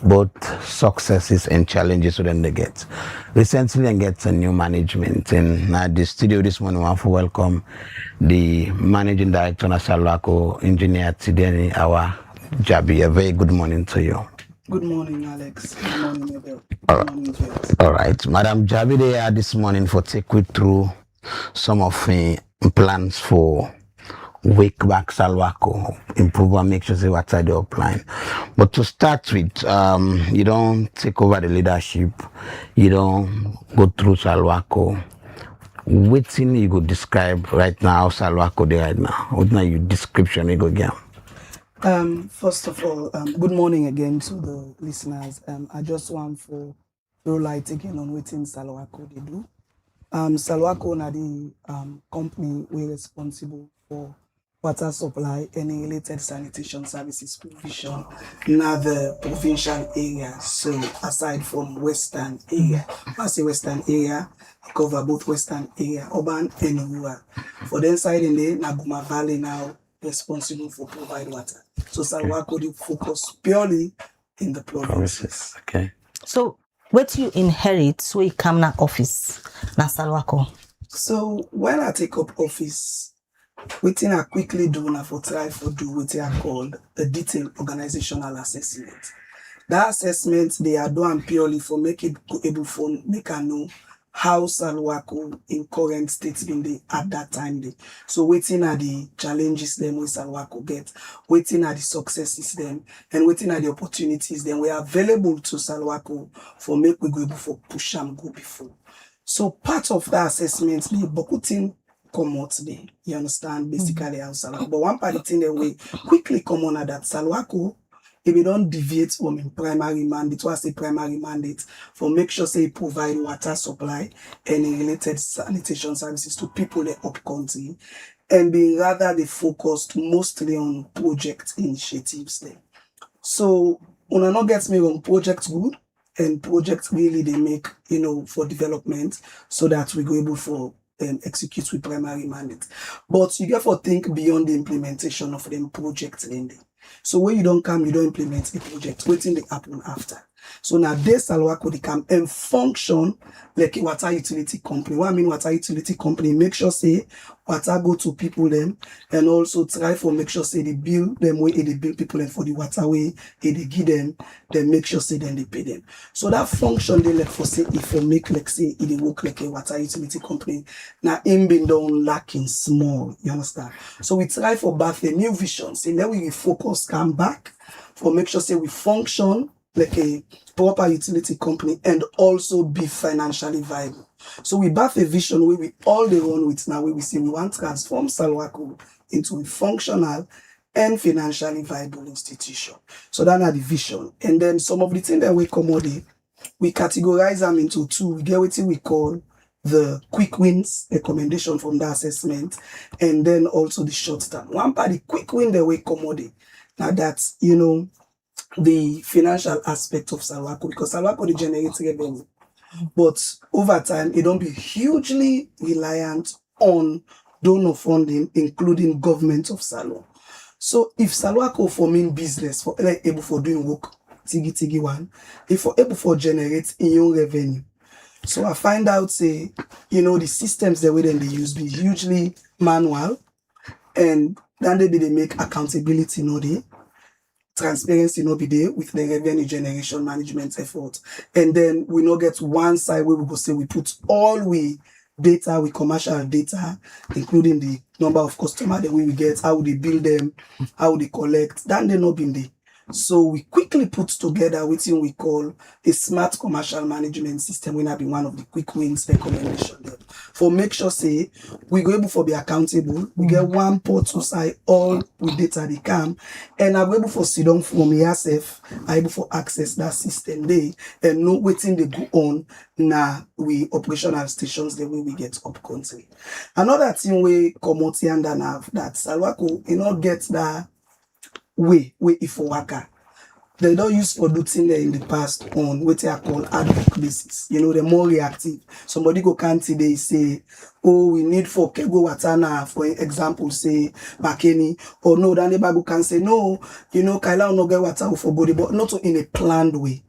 both successes and challenges when they get. Recently, I get a new management, and at the studio this morning, I want to welcome the managing director of Salwako, Engineer Tideni Awa Jabi. A very good morning to you. Good morning, Alex. Good morning, Abel. Good morning, James. All right, Madam Jabi, they are this morning for take you through some of the plans for wake back Salwako, improve and make sure they water the upline. But to start with, you don't take over the leadership, you don't go through Salwako. What thing you could describe right now Salwako there right now? What now your description you go get? First of all, good morning again to the listeners. I just want to throw light again on what in Salwako they do. Salwako na the company we responsible for water supply and related sanitation services provision in the provincial area. So aside from western area, I say western area, I cover both western area, urban and rural. For the inside in the Naguma Valley now responsible for provide water. So Salwako they focus purely in the provinces. Okay. So what do you inherit so you come na office na Salwako? So when I take up office, what I quickly do now for try for do what I call a detailed organizational assessment. That assessment they are done purely for make it able for make I know how Salwako in current state been dey at that time dey. So waiting are the challenges them with Salwako get, waiting are the successes them, and waiting are the opportunities then we are available to Salwako for make we go able for push and go before. So part of that assessment, the Bokutin come out there. You understand basically how Salwako. But one part of the thing that we quickly come on at that Salwako, if we don't deviate from in primary mandate, what's the primary mandate for make sure say provide water supply and related sanitation services to people in up country, and being rather they focused mostly on project initiatives there. So when not gets me wrong, projects good and projects really they make for development so that we go able for execute with primary mandate. But you get to think beyond the implementation of them projects in there. So when you don't come, you don't implement the project, waiting they happen after. So now this Salwako they come and function like a water utility company. What I mean water utility company, make sure say water go to people them and also try for make sure say they bill them way they bill people them for the water way they give them, then make sure say then they pay them. So that function they like for say if you make like say it work like a water utility company, now in being done lacking small, you understand? So we try for back a new vision, say then we focus come back for make sure say we function like a proper utility company and also be financially viable. So we birth a vision where we all the run with now where we say we want to transform Salwako into a functional and financially viable institution. So that's the vision. And then some of the things that we come out we categorize them into two. We get what we call the quick wins recommendation from the assessment, and then also the short term. One part the quick win that we come out now that's the financial aspect of Salwako, because Salwako they generate revenue, but over time it don't be hugely reliant on donor funding, including government of Salon. So if Salwako for mean business for able for doing work, tigi one, if for able for generate in your revenue. So I find out say the systems the way then they use be hugely manual, and then they make accountability day. Transparency be there with the revenue generation management effort. And then we not get one side where we go say we put all we data, we commercial data, including the number of customers that we get, how they bill them, how they collect, then they not been there. So we quickly put together what we call a smart commercial management system. We have been one of the quick wins recommendation there. For make sure say we go able for be accountable. We get one port to say all with data they come, and I'm able for sit down from yourself, I'm able for access that system there and know waiting they go on now we operational stations the way we get up country. Another thing we come out here and have that Salwako get that way if waka. They don't use for do things in the past on what they call ad hoc basis. They're more reactive. Somebody go can't they say, oh, we need for Kego Watana, for example, say Makeni, or no, then the can say, no, Kaila no get water for body, but not in a planned way.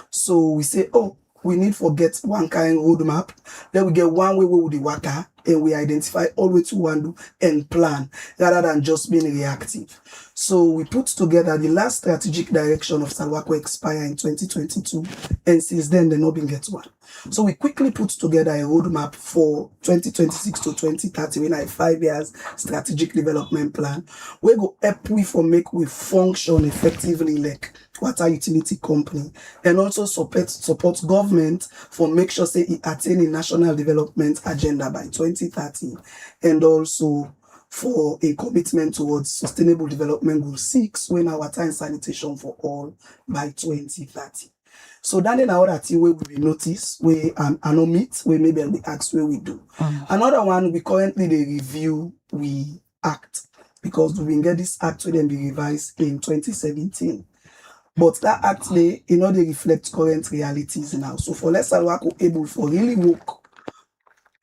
So we say, oh, we need for get one kind roadmap. Then we get one way with the waka, and we identify all way to one and plan rather than just being reactive. So we put together the last strategic direction of Salwako expire in 2022, and since then they not been get one. So we quickly put together a roadmap for 2026 to 2030, when a 5 years strategic development plan. We go help we for make we function effectively like water utility company, and also support government for make sure say it attain a national development agenda by 2030, and also for a commitment towards sustainable development goal 6 when our water and sanitation for all by 2030. So that in our thing where we notice we no meet where maybe the acts where we do. Another one we currently they review we act, because we get this act where then be revised in 2017. But that act they they reflect current realities now. So for less Salwako able for really work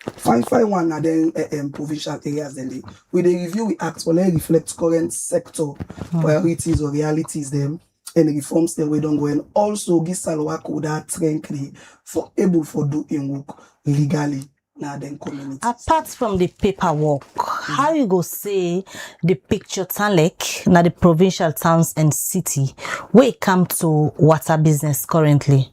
551 and then provincial areas then with the review we act for they reflect current sector priorities or realities them, and reforms the way don't go, and also give Salwako that strength for able for doing work legally now then community. Apart from the paperwork, how you go say the picture town like now the provincial towns and city where it come to water business currently?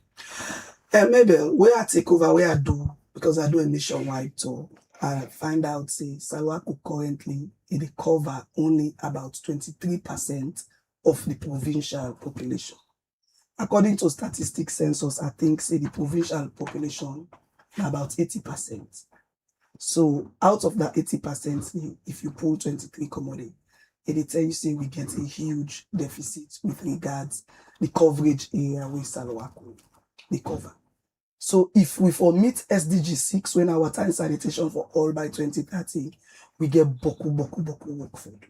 Maybe where I take over, where I do because I do a nationwide tour, I find out say Salwako currently it cover only about 23% of the provincial population. According to statistics census, I think say the provincial population about 80%. So out of that 80%, if you pull 23 commodity, it tell you say we get a huge deficit with regards the coverage area with Salwako they cover. So if we meet SDG 6 when our water and sanitation for all by 2030, we get boku work food.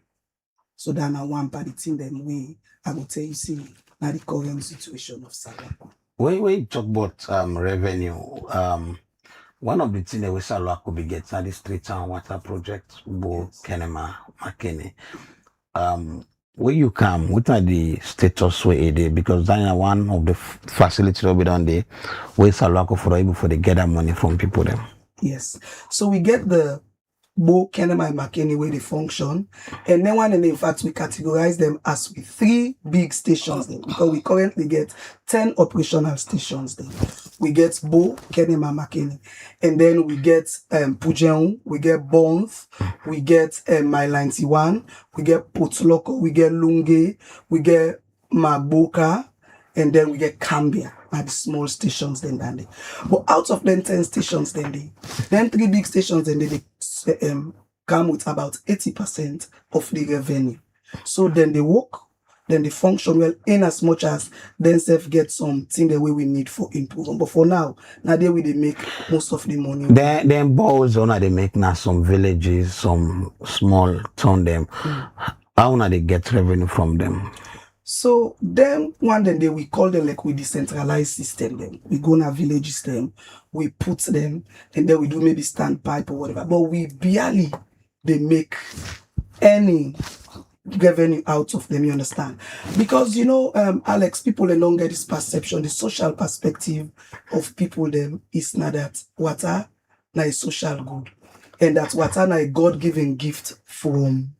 So that now one part the thing them way I will tell you see now the current situation of Salwako. When we talk about revenue, one of the things that we Salwako be getting are the street and water project, Bo Kenema, Makene. Where you come, what are the status where it is? Because that's one of the facilities we done there, where Salwako for able for they get that money from people them. Yes. So we get the Bo, Kenema, and McKinney where they function. And then one, and in fact, we categorize them as with 3 big stations there, because we currently get 10 operational stations there. We get Bo, Kenema, McKinney. And then we get Pujeon, we get Bonth, we get Mile 91, we get Potloko, we get Lunge, we get Magboka, and then we get Cambia. At the small stations then. But out of them 10 stations then 3 big stations then they come with about 80% of the revenue. So then they work, then they function well in as much as themselves get something the way we need for improvement. But for now they will they make most of the money. Then balls on they make now some villages, some small town them. How now they get revenue from them? So them one day we call them like we decentralized system them. We go in our villages them, we put them, and then we do maybe standpipe or whatever. But we barely they make any revenue out of them, you understand? Because Alex, people along get this perception, the social perspective of people them is not that water na a social good. And that water na a God-given gift from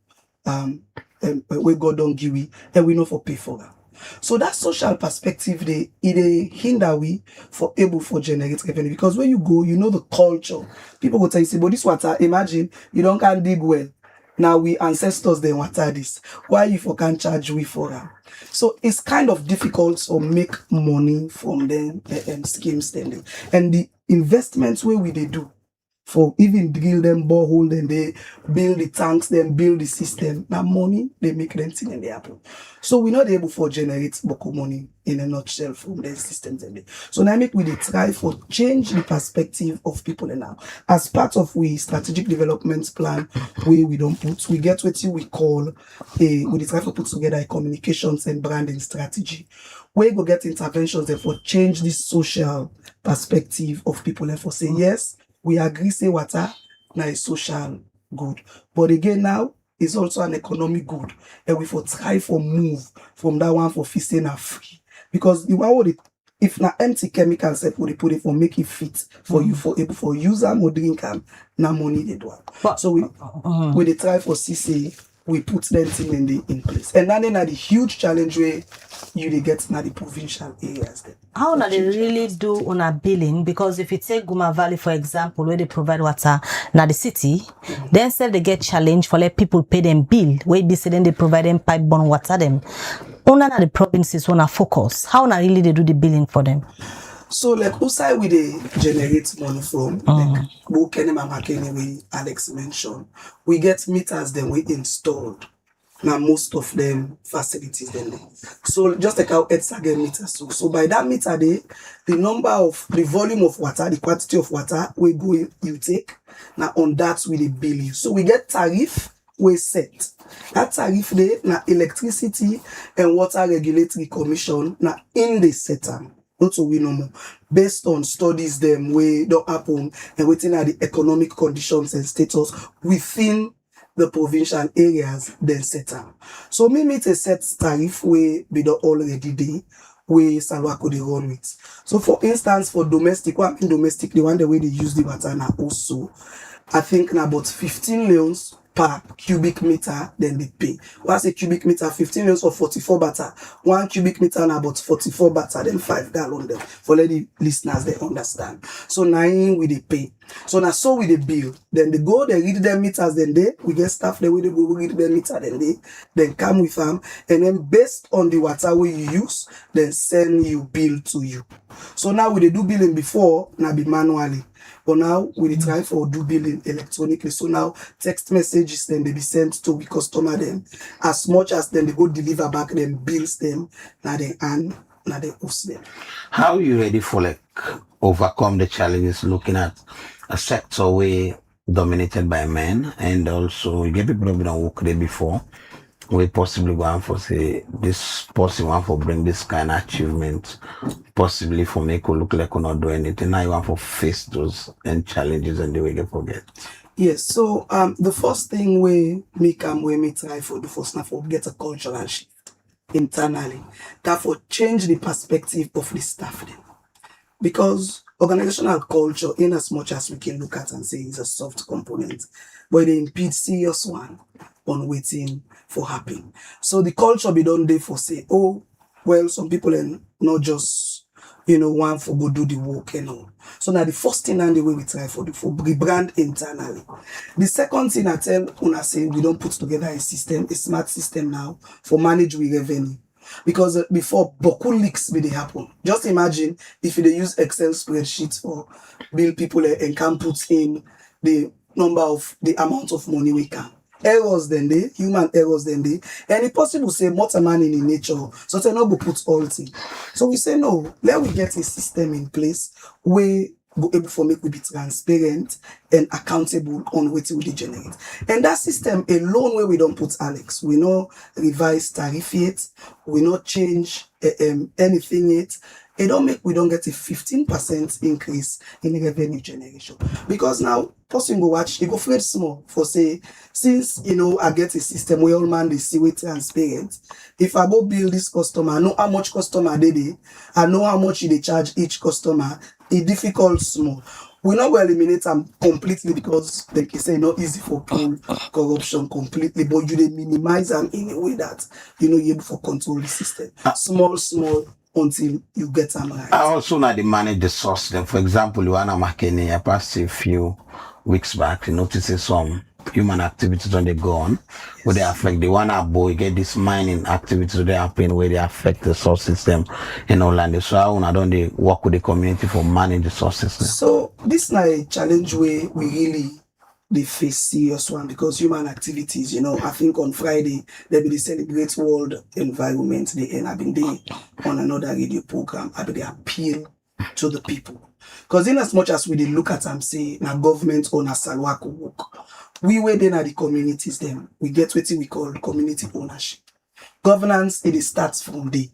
where God don't give we, and we know for pay for that. So that social perspective, it hinder we for able for generate revenue, because when you go, the culture. People will tell you, say, but this water, imagine you don't can dig well. Now we ancestors they water this. Why you for can't charge we for that? So it's kind of difficult to make money from them schemes then. And the investments where we they do. For even drill them, borehole them, they build the tanks, then build the system. Now money, they make them thing and they happen. So we're not able to generate Boko money in a nutshell from the systems. So now we try for change the perspective of people now. As part of we strategic development plan, we don't put, we get what we call we try to put together a communications and branding strategy. We go get interventions there for change this social perspective of people and for say yes, we agree say water na a social good. But again now, it's also an economic good. And we for try for move from that one for fisting a free. Because the one would if na empty chemical set would they put it for make it fit for you for able for use them or drink them, na money they do. So we they try for CC, we put them thing in place. And then the huge challenge where you get na the provincial areas then. How na they really do on a billing? Because if you take Guma Valley, for example, where they provide water na the city, then say they get challenged for let people pay them bill. Where they say then they provide them pipe borne water them. Only na the provinces wanna focus. How na really they do the billing for them? So like who side we they generate money from? Like Bo Kenema Makene we Alex mentioned. We get meters then we installed. Now most of them facilities then. So just like how it's again meters. So by that meter day, the volume of water, the quantity of water we go you take. Now on that we they bill you. So we get tariff we set. That tariff day na electricity and water regulatory commission na in the setup. Not so we know more. Based on studies them way don't happen and waiting at the economic conditions and status within the provincial areas then set up. So me meet a set tariff way be the already day way Salwako they run with. So for instance for domestic, the one the way they use the water now also I think now about 15 leons per cubic meter, then they pay. Once a cubic meter, 15 units or 44 batter. 1 cubic meter and about 44 batter, then 5 gallon them. For let the listeners, they understand. So 9 we they pay. So now so we the bill. Then they go, they read their meters, then we get staff there, we they go read their meter, then come with them. And then based on the water we you use, then send you bill to you. So now we they do billing before, now be manually. But now we try for do billing electronically. So now text messages then they be sent to the customer then. As much as then they go deliver back them bills them, now they host them. How are you ready for like overcome the challenges looking at a sector way dominated by men, and also you get people who have been work there before? We possibly going for say this person want for bring this kind of achievement, possibly for make you look like you not do anything. Now you want for face those and challenges and the way they forget. Yes, so the first thing we try for the first now for get a cultural shift internally. Therefore change the perspective of the staff then. Because organizational culture, in as much as we can look at and say is a soft component, but it impedes serious one on waiting for happen. So the culture be done there for say, oh, well, some people are not just, want for go do the work, So now the first thing and the way we try for rebrand internally. The second thing I tell una say we don't put together a smart system now for manage with revenue. Because before boku leaks may they happen. Just imagine if they use Excel spreadsheets for bill people and can put in the amount of money we can. Errors then they, human errors then they, and it's possible say more man in nature, so they not go put all thing. So we say no, let we get a system in place where go able for make we be transparent and accountable on what we generate. And that system alone where we don't put Alex, we no revise tariff yet, we not change anything yet. We don't get a 15% increase in revenue generation. Because now, person go watch, it go afraid small for say, since, I get a system where all man, they see it transparent. If I go build this customer, I know how much customer they, I know how much they charge each customer, it's difficult small. We not going to eliminate them completely because they can say not easy for corruption completely, but you they minimize them in a way that, you're able to control the system. Small, until you get them right. I also now they manage the source. Then, for example, you want to make I passed a few weeks back, you notice some human activities when they go on, where they affect the one boy get this mining activities they happen where they affect the source system in Orlando. So I don't they work with the community for manage the source system. So this is a challenge where we really they face serious one because human activities, I think on Friday they'll be the Celebrate World Environment Day, and I've been there on another radio program. I'll be the appeal to the people. Because in as much as we look at and say na government or na Salwako work, we were then at the communities then. We get what we call community ownership. Governance, it starts from there.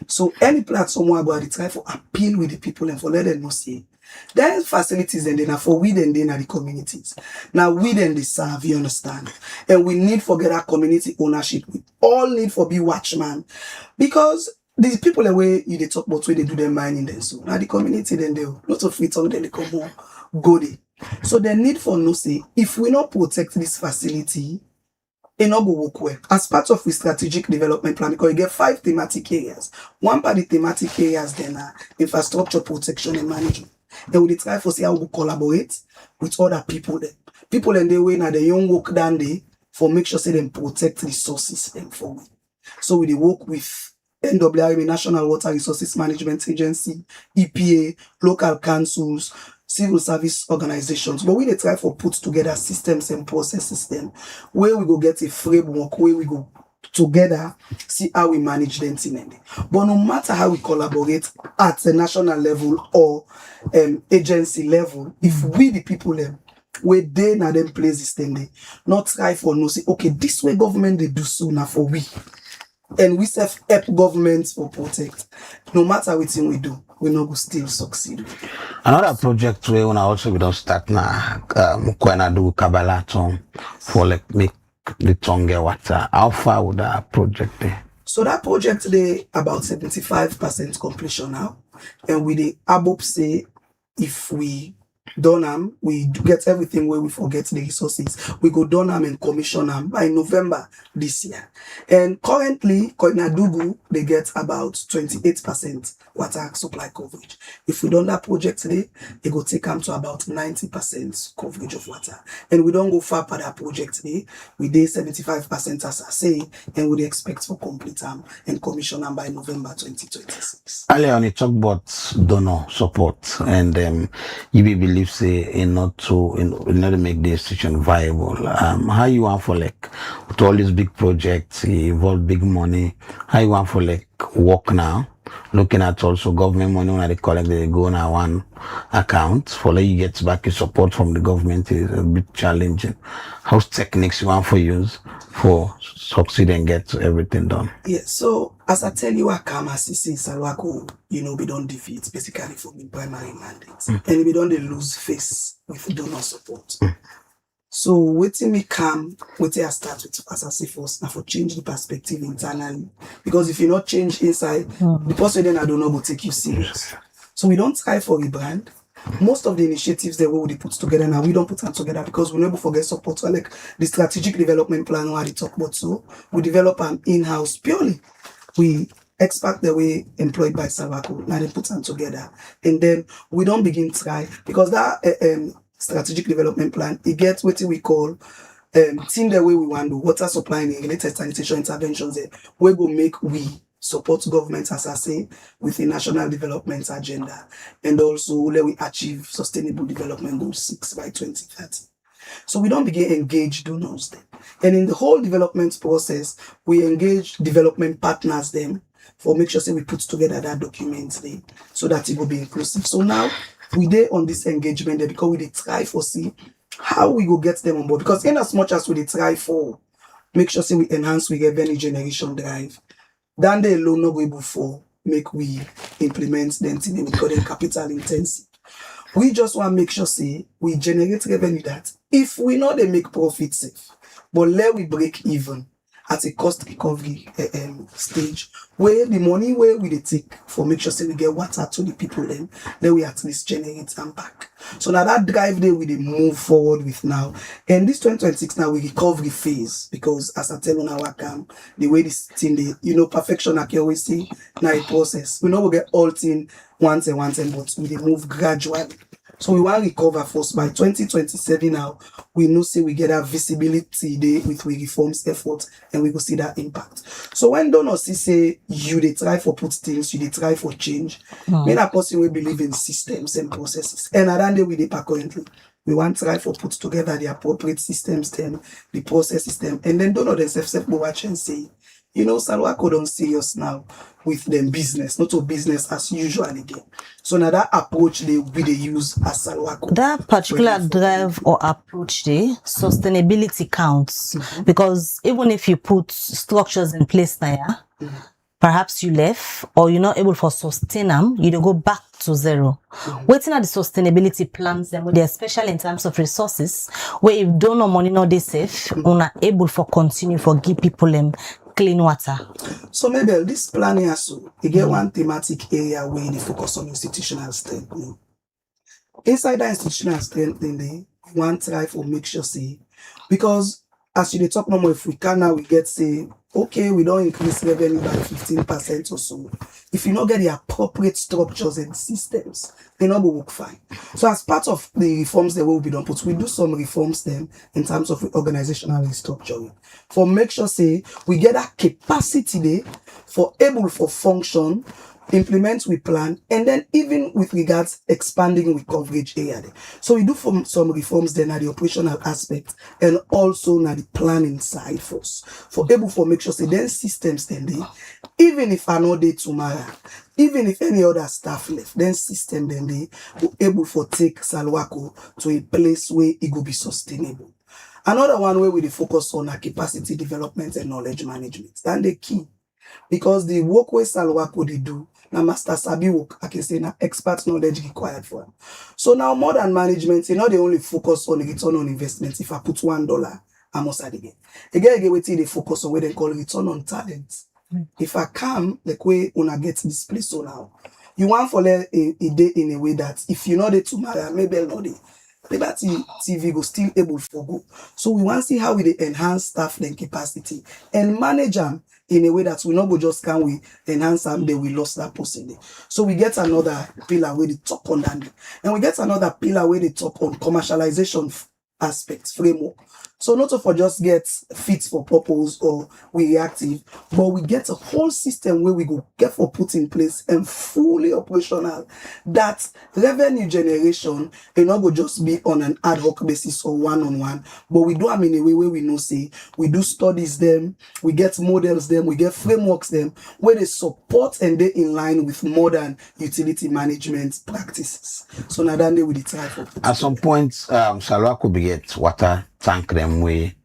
So any platform where I try for appeal with the people and for let them know say there's facilities and then for we then are the communities. Now we then they serve, you understand? And we need for get our community ownership. We all need for be watchman. Because these people away they talk about where they do their mining then. So now the community then they lots of free talk then they come home, go there. So the need for no say if we not protect this facility, it not go work well. As part of the strategic development plan, because you get 5 thematic areas. One part of the thematic areas then are infrastructure protection and management. Then we try for see how we collaborate with other people then. People in the way now the young work down there for make sure say them protect resources them for me. So we work with NWRM, National Water Resources Management Agency, EPA, local councils, civil service organizations. But we they try for put together systems and processes them where we go get a framework where we go together see how we manage them thing. But no matter how we collaborate at the national level or agency level, if we the people them where they na them places then they not try for no say okay this way government they do so now for we. And we self help governments for protect. No matter what thing we do, we not go still succeed. Another project where when I also we don't start now, when I do Kabbalah for like make the tongue get water. How far would that project be? So that project they about 75% completion now, and with the above say if we Donham, we get everything where we forget the resources. We go Donham and commission them by November this year. And currently, Koinadugu, they get about 28% water supply coverage. If we done that project today, it go take them to about 90% coverage of water. And we don't go far for that project today. We did 75% as I say, and we expect to complete them and commission them by November 2026. Earlier on, you talked about donor support, and you believe say in order to make the institution viable. How you want for like with all these big projects involve big money? How you want for like work now? Looking at also government money when they collect, they go on one account for like you get back your support from the government is a bit challenging. How's techniques you want for use for succeed and get everything done? Yeah, so as I tell you, I come as CC Salwako, we don't defeat basically for the primary mandates. And we don't lose face with donor support. So waiting me come, waiting I start with as I say first, now for change the perspective internally. Because if you not change inside, the person then I don't know will take you serious. So we don't try for a brand. Most of the initiatives that we put together now, we don't put them together because we never forget support. So like the strategic development plan where I talk about, so we develop an in-house purely. We expect the way employed by Salwako, now they put them together. And then we don't begin try because that strategic development plan, it gets what we call team the way we want to water supply and related sanitation interventions there. We go make we support government, as I say, with the national development agenda, and also let we achieve sustainable development goal 6 by 2030. So we don't begin engage donors then. And in the whole development process, we engage development partners then for make sure say we put together that document there so that it will be inclusive. So now we dey on this engagement there because we dey try for see how we go get them on board. Because in as much as we dey try for make sure say we enhance we revenue generation drive, then they alone not go able for make we implement them thing because they capital intensive. We just want to make sure say we generate revenue that if we know they make profit safe, but let we break even at a cost recovery stage where the money where we dey take for make sure say we get water to the people then we at least generate them back. So now that drive there we dey move forward with now. And this 2026 now we recovery phase because as I tell on our camp, the way this thing they, perfection like you always say, now a process. We know we get all thing once and but we dey move gradually. So we want to recover first by 2027 now. We know say we get a visibility there with we reforms effort and we go see that impact. So when donors say you they try for put things, you they try for change, when a person will believe in systems and processes. And around there we dey currently. We want to try for put together the appropriate systems then, the process system, and then donor themselves go watch and say, Salwako don't serious now with them business, not a business as usual again. So now that approach they use as Salwako. That particular drive or approach there, sustainability counts. Because even if you put structures in place there, perhaps you left or you're not able to sustain them, you don't go back to zero. Waiting at the sustainability plans, them, especially in terms of resources, where if don't know money not they safe, you're not able for continue for give people them clean water. So maybe this plan here, so you get one thematic area where they focus on institutional strength. Inside that institutional strength, then they want to try for make sure say, because as you talk no more, if we can now we get say, okay, we don't increase revenue by 15% or so. If you not get the appropriate structures and systems, they not go work fine. So as part of the reforms that will be done, but we do some reforms then in terms of organizational restructuring. For make sure say we get that capacity there for able for function, implement we plan, and then even with regards expanding with coverage area there. So we do some reforms then at the operational aspect and also na the planning side first. For able for make sure say then systems then they, even if I know day tomorrow, even if any other staff left, then system then they will able for take Salwako to a place where it will be sustainable. Another one where we focus on our capacity development and knowledge management. That's the key. Because the work where Salwako they do, now master sabi work, I can say now expert knowledge required for them. So now modern management, they only focus on the return on investment. If I put $1, I must add again. Again, they focus on what they call return on talent. If I come, like way una get this place so now, you want for a day in a way that if you know the tomorrow, maybe not the Liberty TV go still able for go. So we want to see how we dey enhance staff then capacity and manage them in a way that we not go just can we enhance them, then we lost that person there. So we get another pillar where they talk on that. And we get another pillar where they talk on commercialization aspects, framework. So not for just get fit for purpose or we reactive, but we get a whole system where we go get for put in place and fully operational that revenue generation it not go just be on an ad hoc basis or one-on-one, but we do them in a way where we know say we do studies them, we get models them, we get frameworks them where they support and they in line with modern utility management practices. So now then they will try for at some point Salwa could be get water tank them way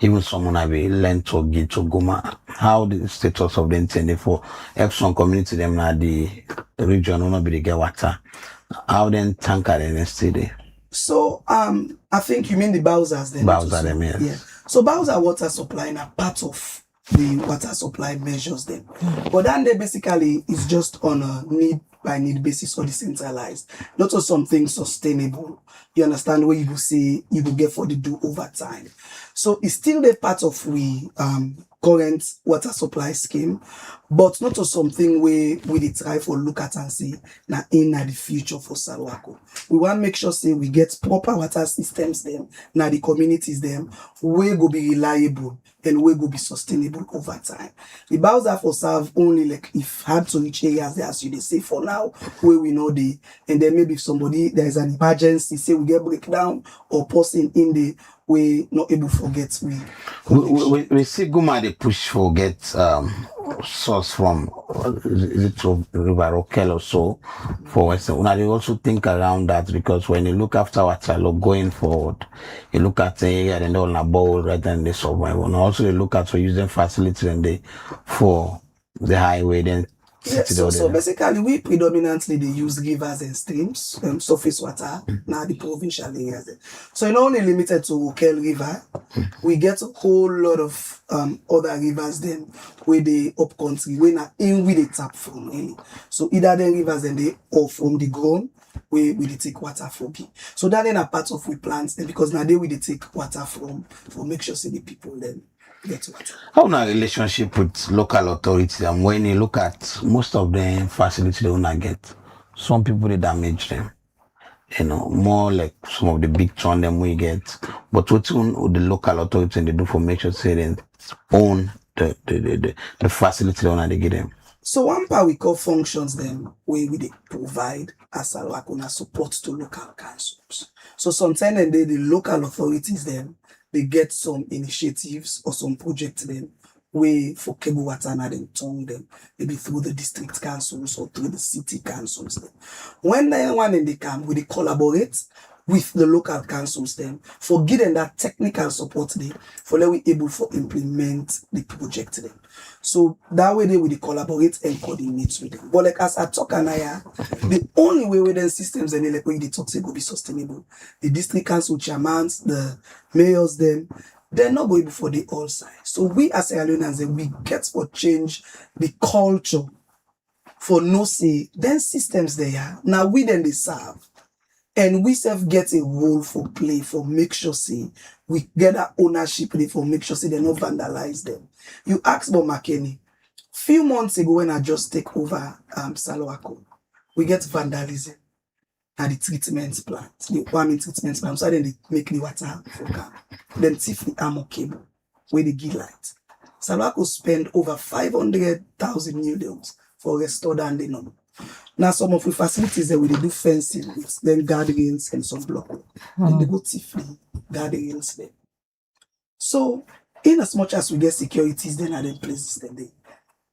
even someone have a learn to get to Goma. How the status of the intended for Epsom community them na the region will not be the get water. How then tank are then stay. So I think you mean the Bowsers then. Bowser them, yes. Yeah. So Bowser water supply are part of the water supply measures them. But then they basically is just on a need by need basis or decentralized. Not on something sustainable. You understand where you will say you will get for the do over time. So it's still the part of we current water supply scheme, but not to something where we try for look at and say now in the future for Salwako. We want to make sure say we get proper water systems them, now the communities them, where go be reliable and where go be sustainable over time. The Bowser for serve only like if hard to reach areas there as you they say for now, where we know the and then maybe if somebody there is an emergency, say we get breakdown or person in the we not able to forget we see Guma they push for get source from is it to River Rokel or so for Western. Now they also think around that because when you look after water going forward, you look at the area and all about bowl right then they survive. And also they look at for using facilities and they for the highway then. Yes, so basically we predominantly they use rivers and streams, surface water, now the provincial areas. So it's not only limited to Okel River, we get a whole lot of other rivers then where they up country, where now in we they tap from really. So either the rivers and they or from the ground where we they take water from. So that then a part of we plants then because now they we they take water from for make sure say the people then. How now relationship with local authorities and when you look at most of the facilities they wanna get, some people they damage them. You know, more like some of the big churn them we get. But what the local authorities they do for make sure say they own the facility they wanna get them. So one part we call functions then where we provide as a support to local councils. So sometimes then the local authorities then they get some initiatives or some projects then way for cable water and then turn them maybe through the district councils or through the city councils then. When they one in the camp, we collaborate with the local councils then for giving that technical support there for let we able to implement the project then. So that way they will collaborate and coordinate with them. But like as I talk and the only way with the systems and like when they talk say go be sustainable. The district council chairmen, the mayors then they're not going for the all sides. So we as Sierra we get for change the culture for no say then systems there. Now we then they serve. And we self get a role for play for make sure say we get that ownership for make sure say they not vandalize them. You asked about McKinney. Few months ago when I just take over Salwako, we get vandalism at the treatment plant, the warming treatment plant. So then they make the water for camp. Then thief the armor cable where they give light. Salwako spend over 500,000 millions for restore and the number. Now some of the facilities that we do fencing with then guardrails and some block. Then they go thief the guardrails there. So in as much as we get securities then at the places then they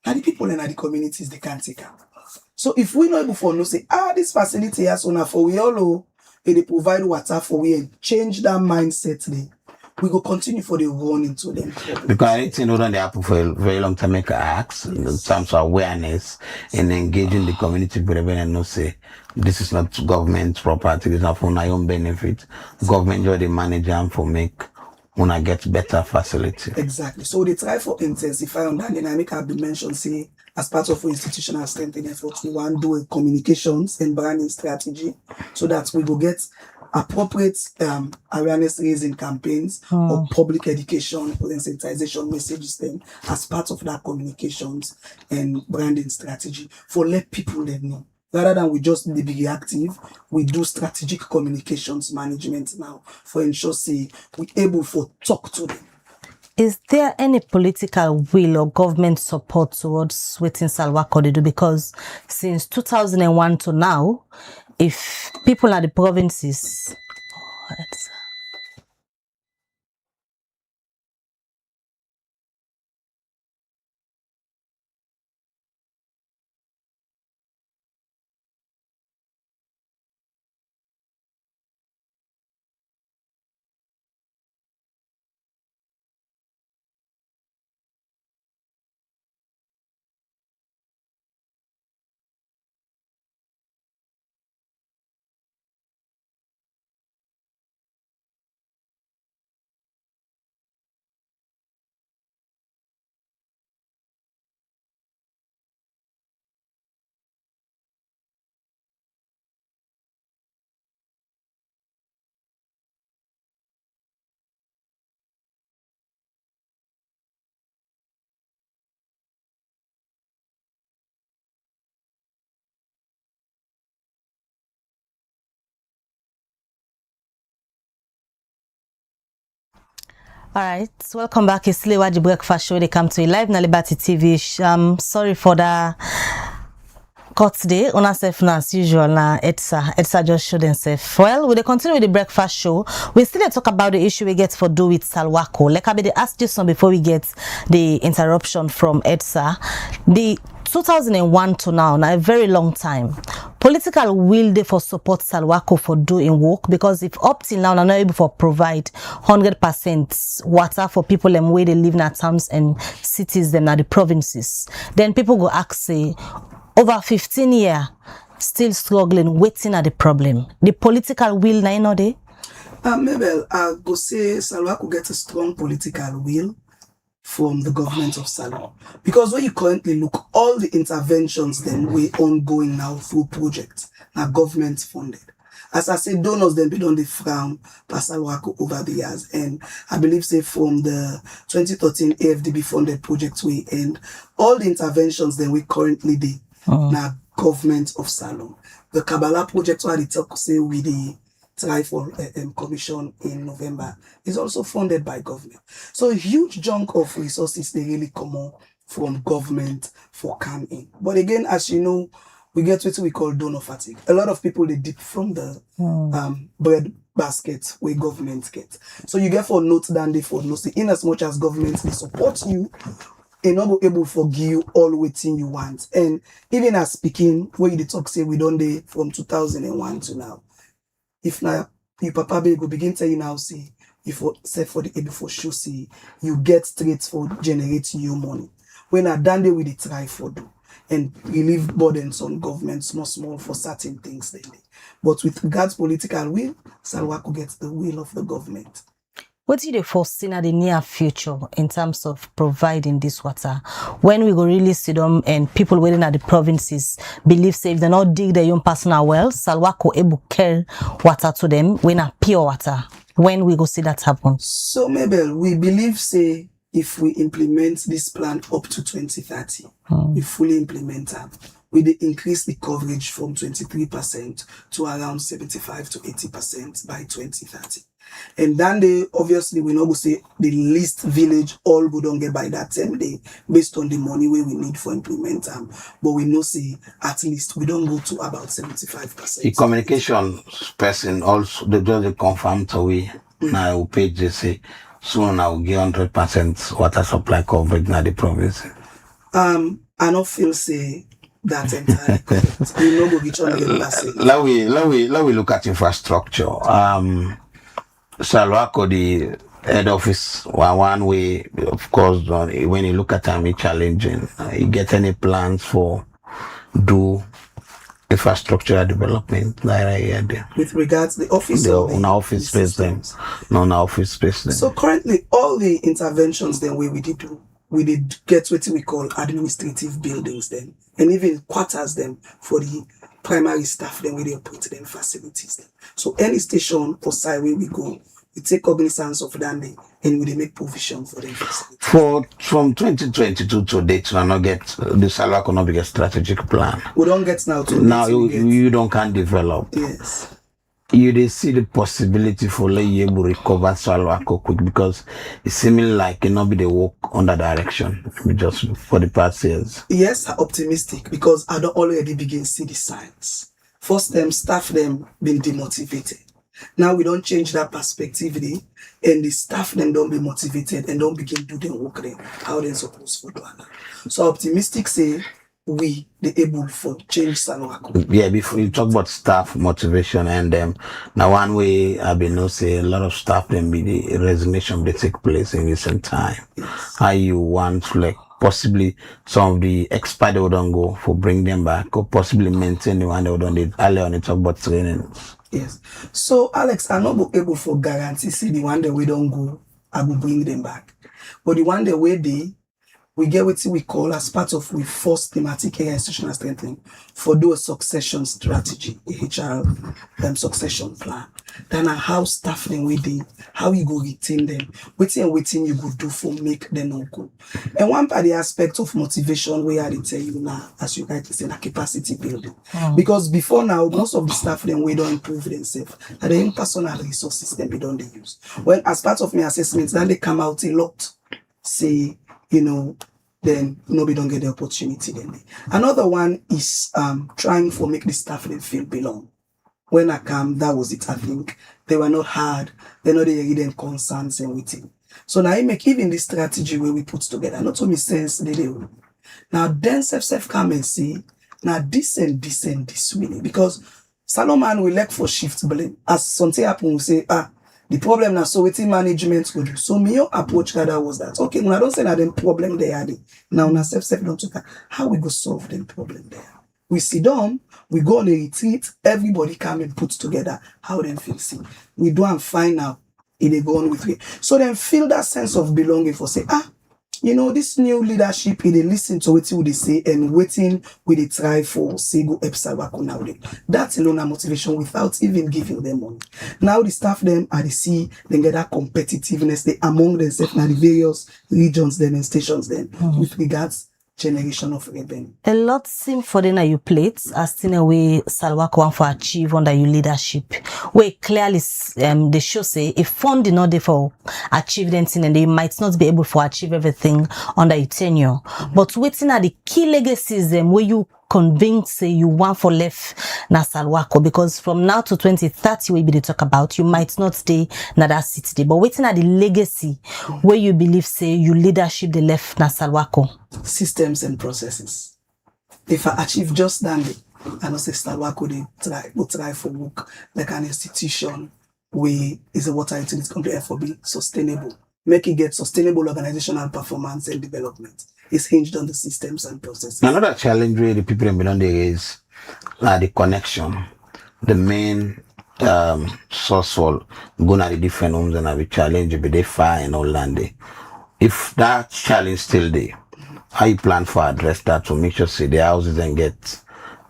and the people and the communities they can't take out. So if we know before no say this facility has on for we all they provide water for we and change that mindset there. We go continue for the run into them. Because I think they happen for a very long time make acts in terms of awareness and engaging the community very well and not say this is not government property, this is not for my own benefit. Government join the manage them for make when I get better facility. Exactly. So they try for intensify on that dynamic have been mentioned say as part of our institutional strengthening efforts, we want to do a communications and branding strategy so that we will get appropriate awareness raising campaigns or public education or sensitization messages then as part of that communications and branding strategy for let people then know. Rather than we just be reactive, we do strategic communications management now for ensure say we able for talk to them. Is there any political will or government support towards waiting Salwako they do? Because since 2001 to now, if people at the provinces... All right, welcome back. It's Lewa the Breakfast Show. They come to you live na Liberty TV. Sorry for the cut today. On ourselves as usual. Na Edsa just showed themselves. Well, we continue with the Breakfast Show. We still talk about the issue we get for do with Salwako. Like I asked this one before we get the interruption from Edsa. The 2001 to now a very long time. Political will they for support Salwako for doing work, because if up till now they're not able to provide 100% water for people and where they live in our towns and cities them at the provinces, then people go ask say over 15 years still struggling, waiting at the problem. The political will now know they? Mabel, I go say Salwako get a strong political will from the government of Salon. Because when you currently look, all the interventions then we ongoing now through projects are government funded. As I say, donors then been on the frown past Salwako over the years. And I believe say from the 2013 AFDB funded projects we end, all the interventions then we currently do now government of Salon. The Kabbalah project where they talk say with the try for commission in November is also funded by government. So a huge chunk of resources they really come on from government for come in. But again, as you know, we get what we call donor fatigue. A lot of people they dip from the bread basket where government get. So you get for note than they for no. In as much as government they support you, they're not able to give you all waiting you want. And even as speaking, where you talk say we don't day from 2001 to now. If now you papa be go begin tell you now see if for set for the able for show see you get straight for generating your money. When I done there with the try for do and relieve burdens on government small for certain things they do. But with regards political will, Salwako gets the will of the government. What do you foresee in the near future in terms of providing this water? When we go really see them and people waiting at the provinces believe say if they not dig their own personal wells, Salwako able carry water to them when a pure water. When we go see that happen? So Mabel, we believe say if we implement this plan up to 2030, we fully implement them. We increase the coverage from 23% to around 75 to 80% by 2030. And then they obviously we not go say the least village all we don't get by that same day based on the money we need for implement them. But we know say at least we don't go to about 75%. The communication person also they just confirm to we now page they say soon I will get 100% water supply coverage in the province. I don't feel say that entirely correct. We know which one let we look at infrastructure. Salwako, the head office, one way, of course, when you look at time, it's challenging. You get any plans for do infrastructure development like with regards to the office on office space them, non office space them. So currently, all the interventions then we did do we did get what we call administrative buildings then, and even quarters them for the primary staff then we they operate them facilities then. So any station or site where we go, we take cognizance of that day and we dey make provision for them facilities. From 2022 to date, we not get the Salwa cannot be a strategic plan. We don't get now to Now you don't can develop. Yes. You they see the possibility for let you able to recover Salwako quick because it's seeming like it not be the work under direction just for the past years. Yes, I'm optimistic because I don't already begin see the signs. First them staff them been demotivated. Now we don't change that perspective and the staff them don't be motivated and don't begin do their work then how they supposed to do that. So optimistic say we the able for change Salwako. Yeah, before you talk about staff motivation and now one way I've been no say a lot of staff them be the resignation they take place in recent time. Yes. How you want like possibly some of the expired they don't go for bring them back or possibly maintain the one they don't need earlier on you talk about training. Yes. So Alex, I'm not able for guarantee see the one that we don't go, I will bring them back. But the one that we get what we call as part of we first thematic area institutional strengthening for do a succession strategy, HR succession plan. Then how staff them with the how you go retain them, waiting you go do for make them not go. And one part the aspect of motivation where I tell you now, as you guys say, the capacity building. Because before now, most of the staff them we don't improve themselves. And the personal resources them we don't use. Well, as part of my assessments, then they come out a lot. Say then nobody don't get the opportunity then. Another one is trying for make the staff then feel belong. When I come, that was it. I think they were not hard. They're not really concerns and waiting. So now I make even this strategy where we put together. Not to me sense they do. Now then self come and see now this way because Solomon will like for shift blame. As something happen we say the problem now, so waiting management could do. So my approach that was that. Okay, when I don't say that them problem they are there. Now na self don't talk how we go solve them problem there. We sit down, we go on a retreat, everybody come and put together how them feel see. We do and find out if they go on with it. So then feel that sense of belonging for say, this new leadership, they listen to what they say and waiting with they try for say go Salwako now. That's alone a motivation without even giving them money. Now the staff them are the see then get that competitiveness they among themselves now the various regions then and stations then with regards generation of revenue. A lot seem for them at your plates as in a way Salwako want for achieve under your leadership. Where clearly they show say if funding not there for achieve anything and they might not be able to achieve everything under your tenure. But waiting at the key legacies where you convinced say you want for left na Salwako because from now to 2030 we be they talk about you might not stay na that city but waiting at the legacy where you believe say you leadership the left na Salwako. Systems and processes. If I achieve just that, I know say Salwako they try for work like an institution where is a water utility company for being sustainable. Make it get sustainable organizational performance and development. It's hinged on the systems and processes. Another challenge where the people in Belonde is the connection. The main source for going at the different homes and have a challenge but they far and all land. If that challenge still there, how you plan for address that to make sure say the houses and get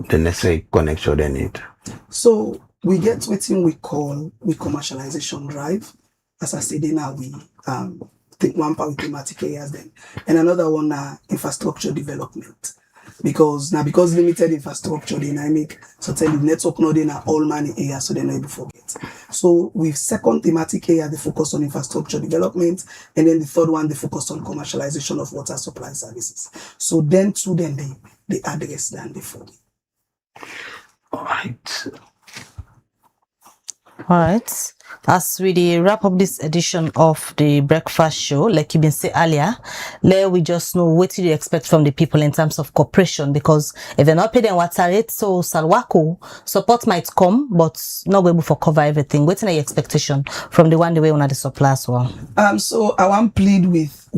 the necessary connection they need? So we get what we call commercialization drive. As I said, now we take one part with thematic areas then, and another one infrastructure development. Because limited infrastructure then I make certainly the network not in all money areas so they're not able to forget. So with second thematic area they focus on infrastructure development and then the third one they focus on commercialization of water supply services. So then they address that before. All right. As we wrap up this edition of the breakfast show, like you been saying earlier, we just know what do you expect from the people in terms of cooperation because if they're not paying them water rate, so Salwako support might come, but not able to cover everything. What's your expectation from the one the way on the supply as well? So I want plead with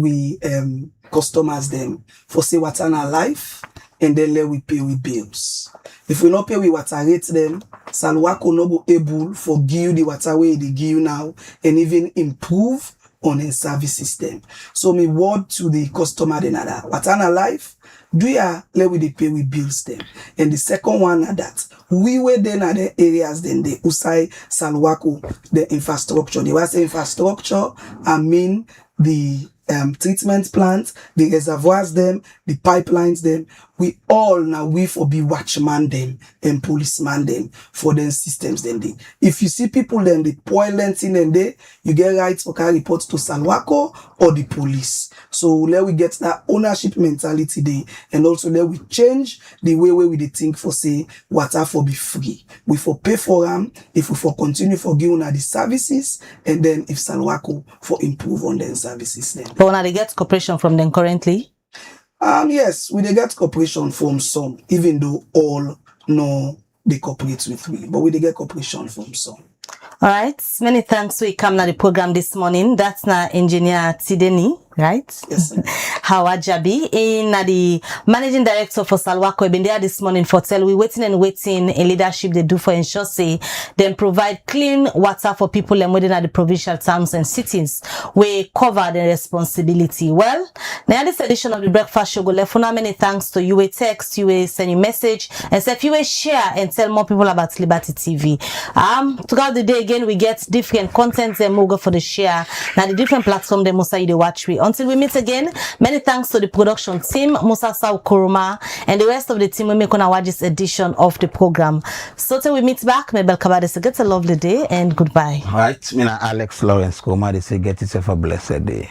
customers them for say what's on our life and then let we pay with bills. If we not pay with water rate them, Salwako no go able for give you the water way they give you now and even improve on a service system. So me word to the customer then that what an life do ya let we pay we bills them. And the second one are that we were then at the areas then the Usai Salwako, the infrastructure. They was infrastructure, I mean the treatment plants, the reservoirs them, the pipelines them. We all now we for be watchman them and policeman them for them systems then they. If you see people then they poilent in and they, you get rights for carry reports to Salwako or the police. So let we get that ownership mentality there, and also let we change the way we they think for say water for be free. We for pay for them if we for continue for giving the services, and then if Salwako for improve on their services then. But when they get cooperation from them currently? Yes, we they get cooperation from some, even though all no they cooperate with we, but we they get cooperation from some. All right, many thanks. We come to the program this morning. That's now engineer Tideni, right? Yes, sir. Howard Jabi, in the managing director for Salwako, been there this morning for tell we waiting in leadership they do for ensure say then provide clean water for people and within the provincial towns and cities. We cover the responsibility. Well, now this edition of the breakfast show go left for now. Many thanks to you. Text, you send a message, and say if you share and tell more people about Liberty TV. Throughout the day again we get different content and we'll go for the share. Now the different platform they Musa you watch we. Until we meet again, many thanks to the production team, Musa Sao Kuruma, and the rest of the team we make on our this edition of the program. So till we meet back, Mabel Kabade say get a lovely day and goodbye. All right, me na Alex Lawrence Koma, they say get yourself a blessed day.